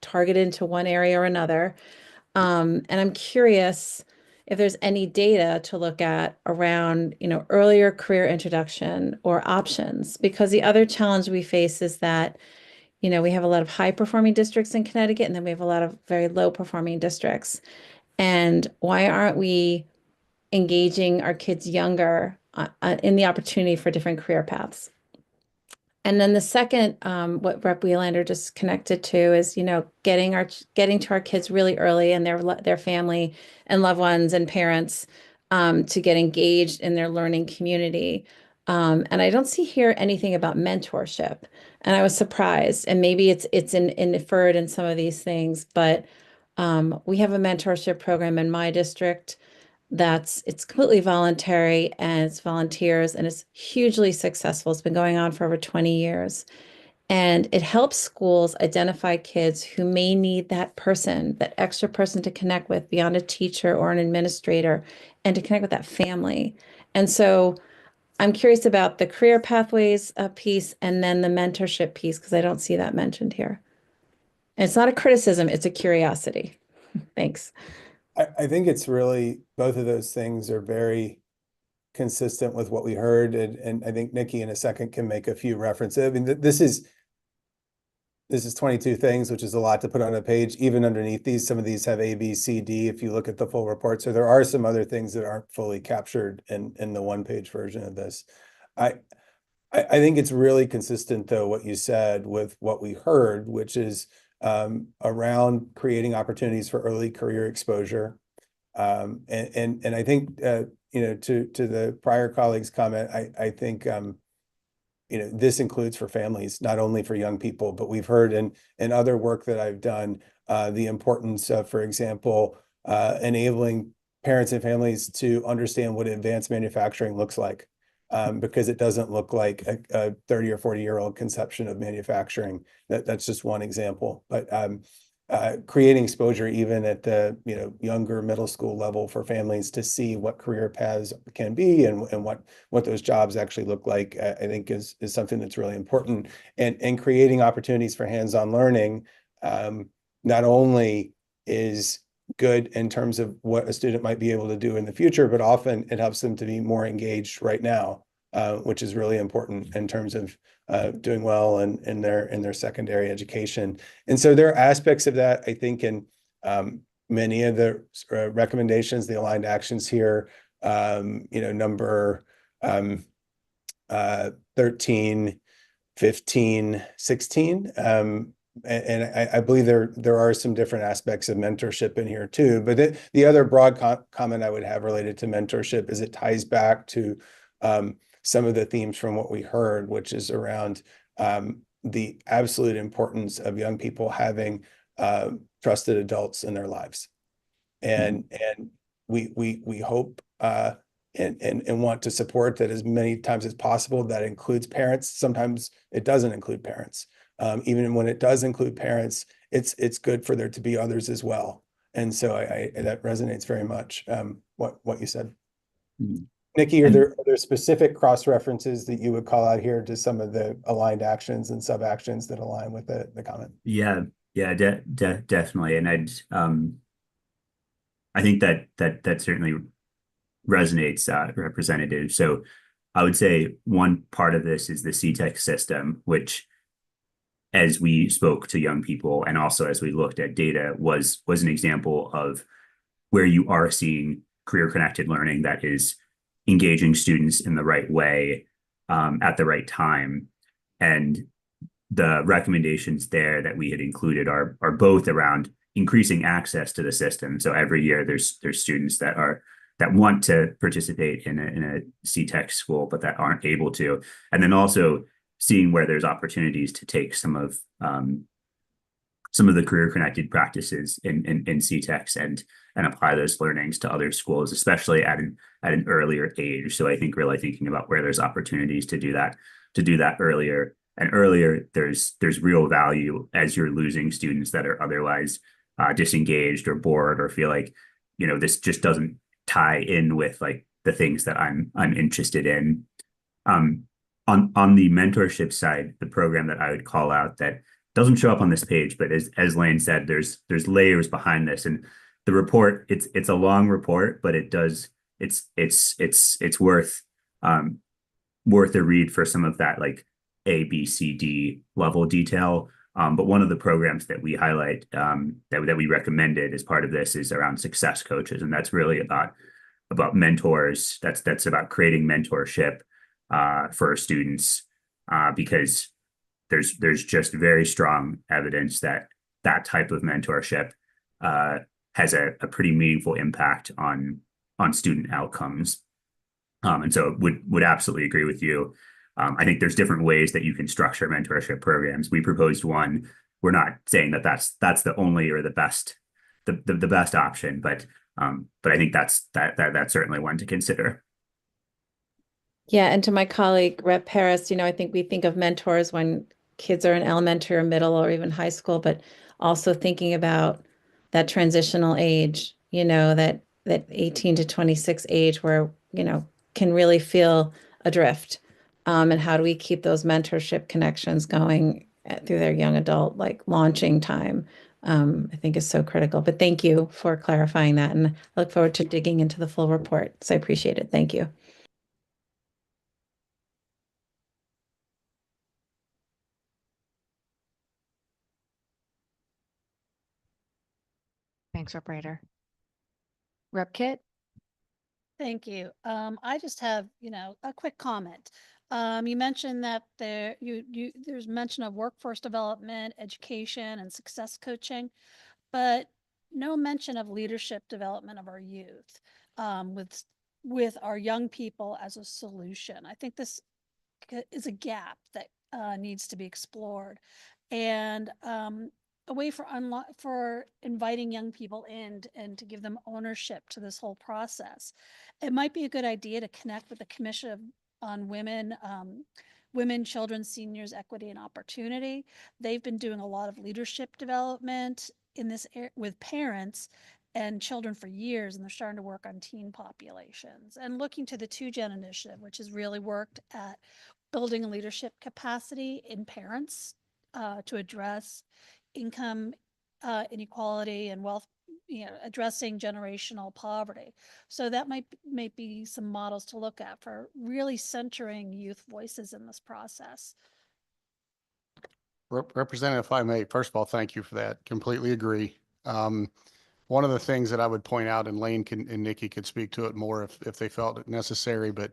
targeted into one area or another. And I'm curious if there's any data to look at around earlier career introduction or options, because the other challenge we face is that we have a lot of high performing districts in Connecticut, and then we have a lot of very low performing districts. And why aren't we engaging our kids younger in the opportunity for different career paths? And then the second, what Rep. Welander just connected to is, getting to our kids really early, and their family and loved ones and parents to get engaged in their learning community. And I don't see here anything about mentorship, and I was surprised. And maybe it's inferred in some of these things, but we have a mentorship program in my district it's completely voluntary, and it's volunteers, and it's hugely successful. It's been going on for over 20 years. And it helps schools identify kids who may need that person, that extra person to connect with beyond a teacher or an administrator, and to connect with that family. And so I'm curious about the career pathways piece and then the mentorship piece, because I don't see that mentioned here. And it's not a criticism, it's a curiosity. Thanks. I think it's really, both of those things are very consistent with what we heard. And I think Nikki in a second can make a few references. I mean, this is 22 things, which is a lot to put on a page. Even underneath these, some of these have A, B, C, D, if you look at the full report. So there are some other things that aren't fully captured in the one-page version of this. I think it's really consistent, though, what you said with what we heard, which is around creating opportunities for early career exposure. And I think, to the prior colleague's comment, I think, this includes for families, not only for young people, but we've heard in other work that I've done, the importance of, for example, enabling parents and families to understand what advanced manufacturing looks like. Because it doesn't look like a 30 or 40-year-old conception of manufacturing. That's just one example. But creating exposure even at the younger middle school level for families to see what career paths can be and what those jobs actually look like, I think is something that's really important. And creating opportunities for hands-on learning not only is good in terms of what a student might be able to do in the future, but often it helps them to be more engaged right now, which is really important in terms of doing well in their secondary education. And so there are aspects of that, I think, in many of the recommendations, the aligned actions here, number 13, 15, 16. And I believe there are some different aspects of mentorship in here too. But the other broad comment I would have related to mentorship is it ties back to some of the themes from what we heard, which is around the absolute importance of young people having trusted adults in their lives. And we hope and want to support that as many times as possible. That includes parents. Sometimes it doesn't include parents. Even when it does include parents, it's good for there to be others as well. And so that resonates very much, what you said. Nikki, are there specific cross references that you would call out here to some of the aligned actions and sub actions that align with the comment? Yeah, definitely. And I think that certainly resonates, Representative. So I would say one part of this is the CTEC system, which, as we spoke to young people and also as we looked at data, was an example of where you are seeing career connected learning that is engaging students in the right way at the right time. And the recommendations there that we had included are both around increasing access to the system. So every year there's students that want to participate in a CTEC school, but that aren't able to. And then also seeing where there's opportunities to take some of the career connected practices in CTECs and apply those learnings to other schools, especially at an earlier age. So I think really thinking about where there's opportunities to do that earlier. And earlier, there's real value as you're losing students that are otherwise disengaged or bored or feel like, this just doesn't tie in with like the things that I'm interested in. On the mentorship side, the program that I would call out that doesn't show up on this page, but as Lane said, there's layers behind this, and the report, it's a long report, but it's worth a read for some of that like A, B, C, D level detail. But one of the programs that we highlight that we recommended as part of this is around success coaches, and that's really about mentors. That's about creating mentorship for students because there's just very strong evidence that type of mentorship has a pretty meaningful impact on student outcomes. And so would absolutely agree with you. I think there's different ways that you can structure mentorship programs. We proposed one. We're not saying that that's the only or the best option, but I think that's certainly one to consider. Yeah, and to my colleague, Rep. Paris, I think we think of mentors when kids are in elementary or middle or even high school, but also thinking about that transitional age, that 18 to 26 age where, can really feel adrift. And how do we keep those mentorship connections going through their young adult, like launching time, I think is so critical. But thank you for clarifying that. And I look forward to digging into the full report. So I appreciate it. Thank you. Thanks, Rep. Rader. Rep. Kit? Thank you. I just have, a quick comment. You mentioned that there's mention of workforce development, education, and success coaching, but no mention of leadership development of our youth, with our young people as a solution. I think this is a gap that needs to be explored, and a way for for inviting young people in and to give them ownership to this whole process. It might be a good idea to connect with the on Women, Women, Children, Seniors, Equity, and Opportunity. They've been doing a lot of leadership development in this with parents and children for years, and they're starting to work on teen populations and looking to the 2Gen initiative, which has really worked at building leadership capacity in parents to address income inequality and wealth, addressing generational poverty. So that might be some models to look at for really centering youth voices in this process. Representative, if I may, first of all, thank you for that. Completely agree. One of the things that I would point out, and Lane and Nikki could speak to it more if they felt it necessary, but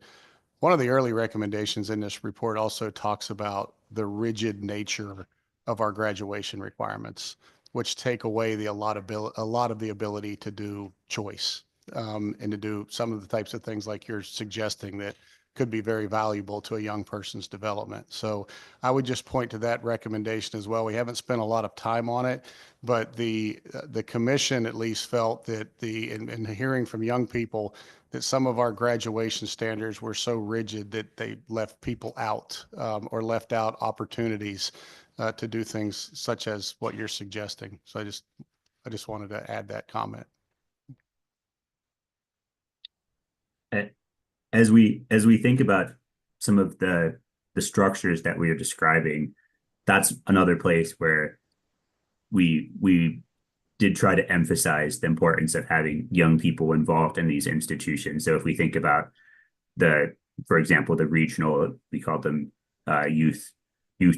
one of the early recommendations in this report also talks about the rigid nature of our graduation requirements, which take away a lot of the ability to do choice, and to do some of the types of things like you're suggesting that could be very valuable to a young person's development. So I would just point to that recommendation as well. We haven't spent a lot of time on it, but the commission at least felt that in hearing from young people, that some of our graduation standards were so rigid that they left people out, or left out opportunities to do things such as what you're suggesting. So I just wanted to add that comment. As we think about some of the structures that we are describing, that's another place where we did try to emphasize the importance of having young people involved in these institutions. So if we think about for example, the regional, we call them youth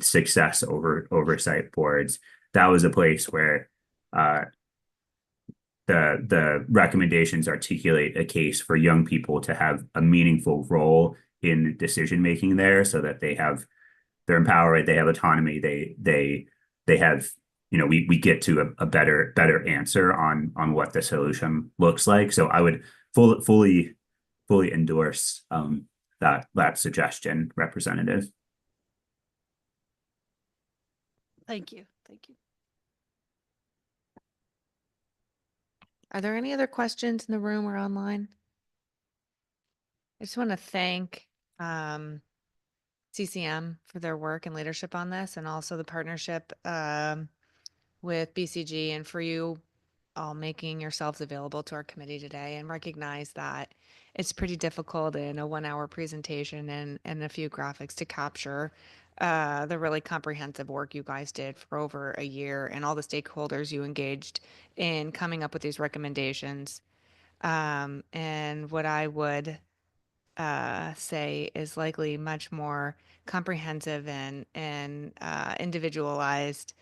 success oversight boards. That was a place where the recommendations articulate a case for young people to have a meaningful role in decision making there, so that they're empowered, they have autonomy, they have, we get to a better answer on what the solution looks like. So I would fully endorse that suggestion, Representative. Thank you. Thank you. Are there any other questions in the room or online? I just want to thank CCM for their work and leadership on this, and also the partnership with BCG, and for you all making yourselves available to our committee today, and recognize that it's pretty difficult in a 1-hour presentation and a few graphics to capture the really comprehensive work you guys did for over a year, and all the stakeholders you engaged in coming up with these recommendations. And what I would say is likely much more comprehensive and individualized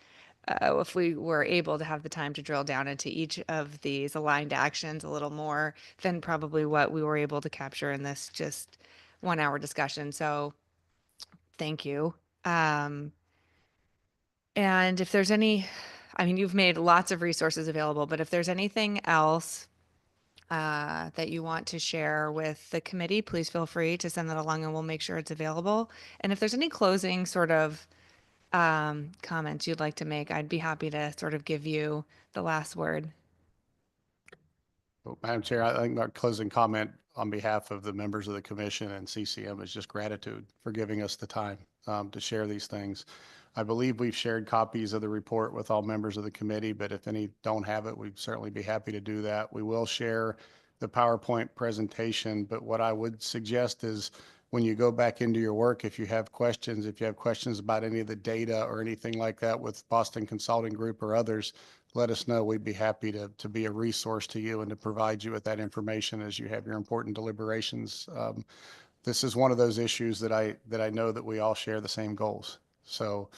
if we were able to have the time to drill down into each of these aligned actions a little more than probably what we were able to capture in this just 1-hour discussion. So thank you. And if there's you've made lots of resources available, but if there's anything else that you want to share with the committee, please feel free to send that along and we'll make sure it's available. And if there's any closing sort of comments you'd like to make, I'd be happy to sort of give you the last word. Well, Madam Chair, I think my closing comment on behalf of the members of the commission and CCM is just gratitude for giving us the time to share these things. I believe we've shared copies of the report with all members of the committee, but if any don't have it, we'd certainly be happy to do that. We will share the PowerPoint presentation, but what I would suggest is when you go back into your work, if you have questions about any of the data or anything like that with Boston Consulting Group or others, let us know. We'd be happy to be a resource to you and to provide you with that information as you have your important deliberations. This is one of those issues that I know that we all share the same goals. So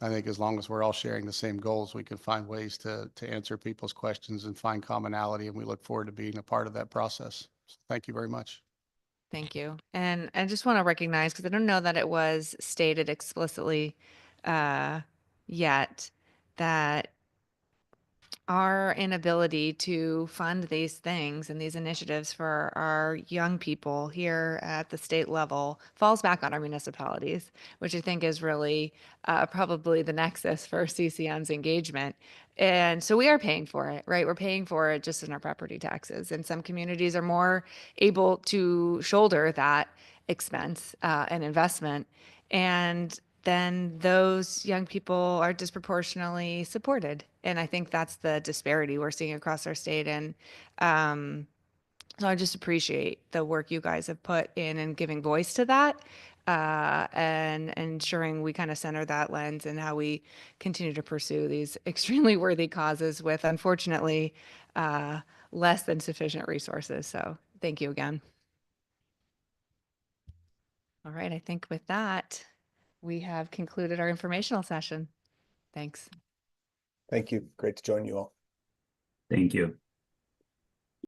I think as long as we're all sharing the same goals, we can find ways to answer people's questions and find commonality, and we look forward to being a part of that process. So thank you very much. Thank you. And I just want to recognize, because I don't know that it was stated explicitly yet, that our inability to fund these things and these initiatives for our young people here at the state level falls back on our municipalities, which I think is really probably the nexus for CCM's engagement. And so we are paying for it, right? We're paying for it just in our property taxes. And some communities are more able to shoulder that expense and investment. And then those young people are disproportionately supported. And I think that's the disparity we're seeing across our state. And so I just appreciate the work you guys have put in and giving voice to that and ensuring we kind of center that lens and how we continue to pursue these extremely worthy causes with, unfortunately, less than sufficient resources. So thank you again. All right, I think with that, we have concluded our informational session. Thanks. Thank you. Great to join you all. Thank you.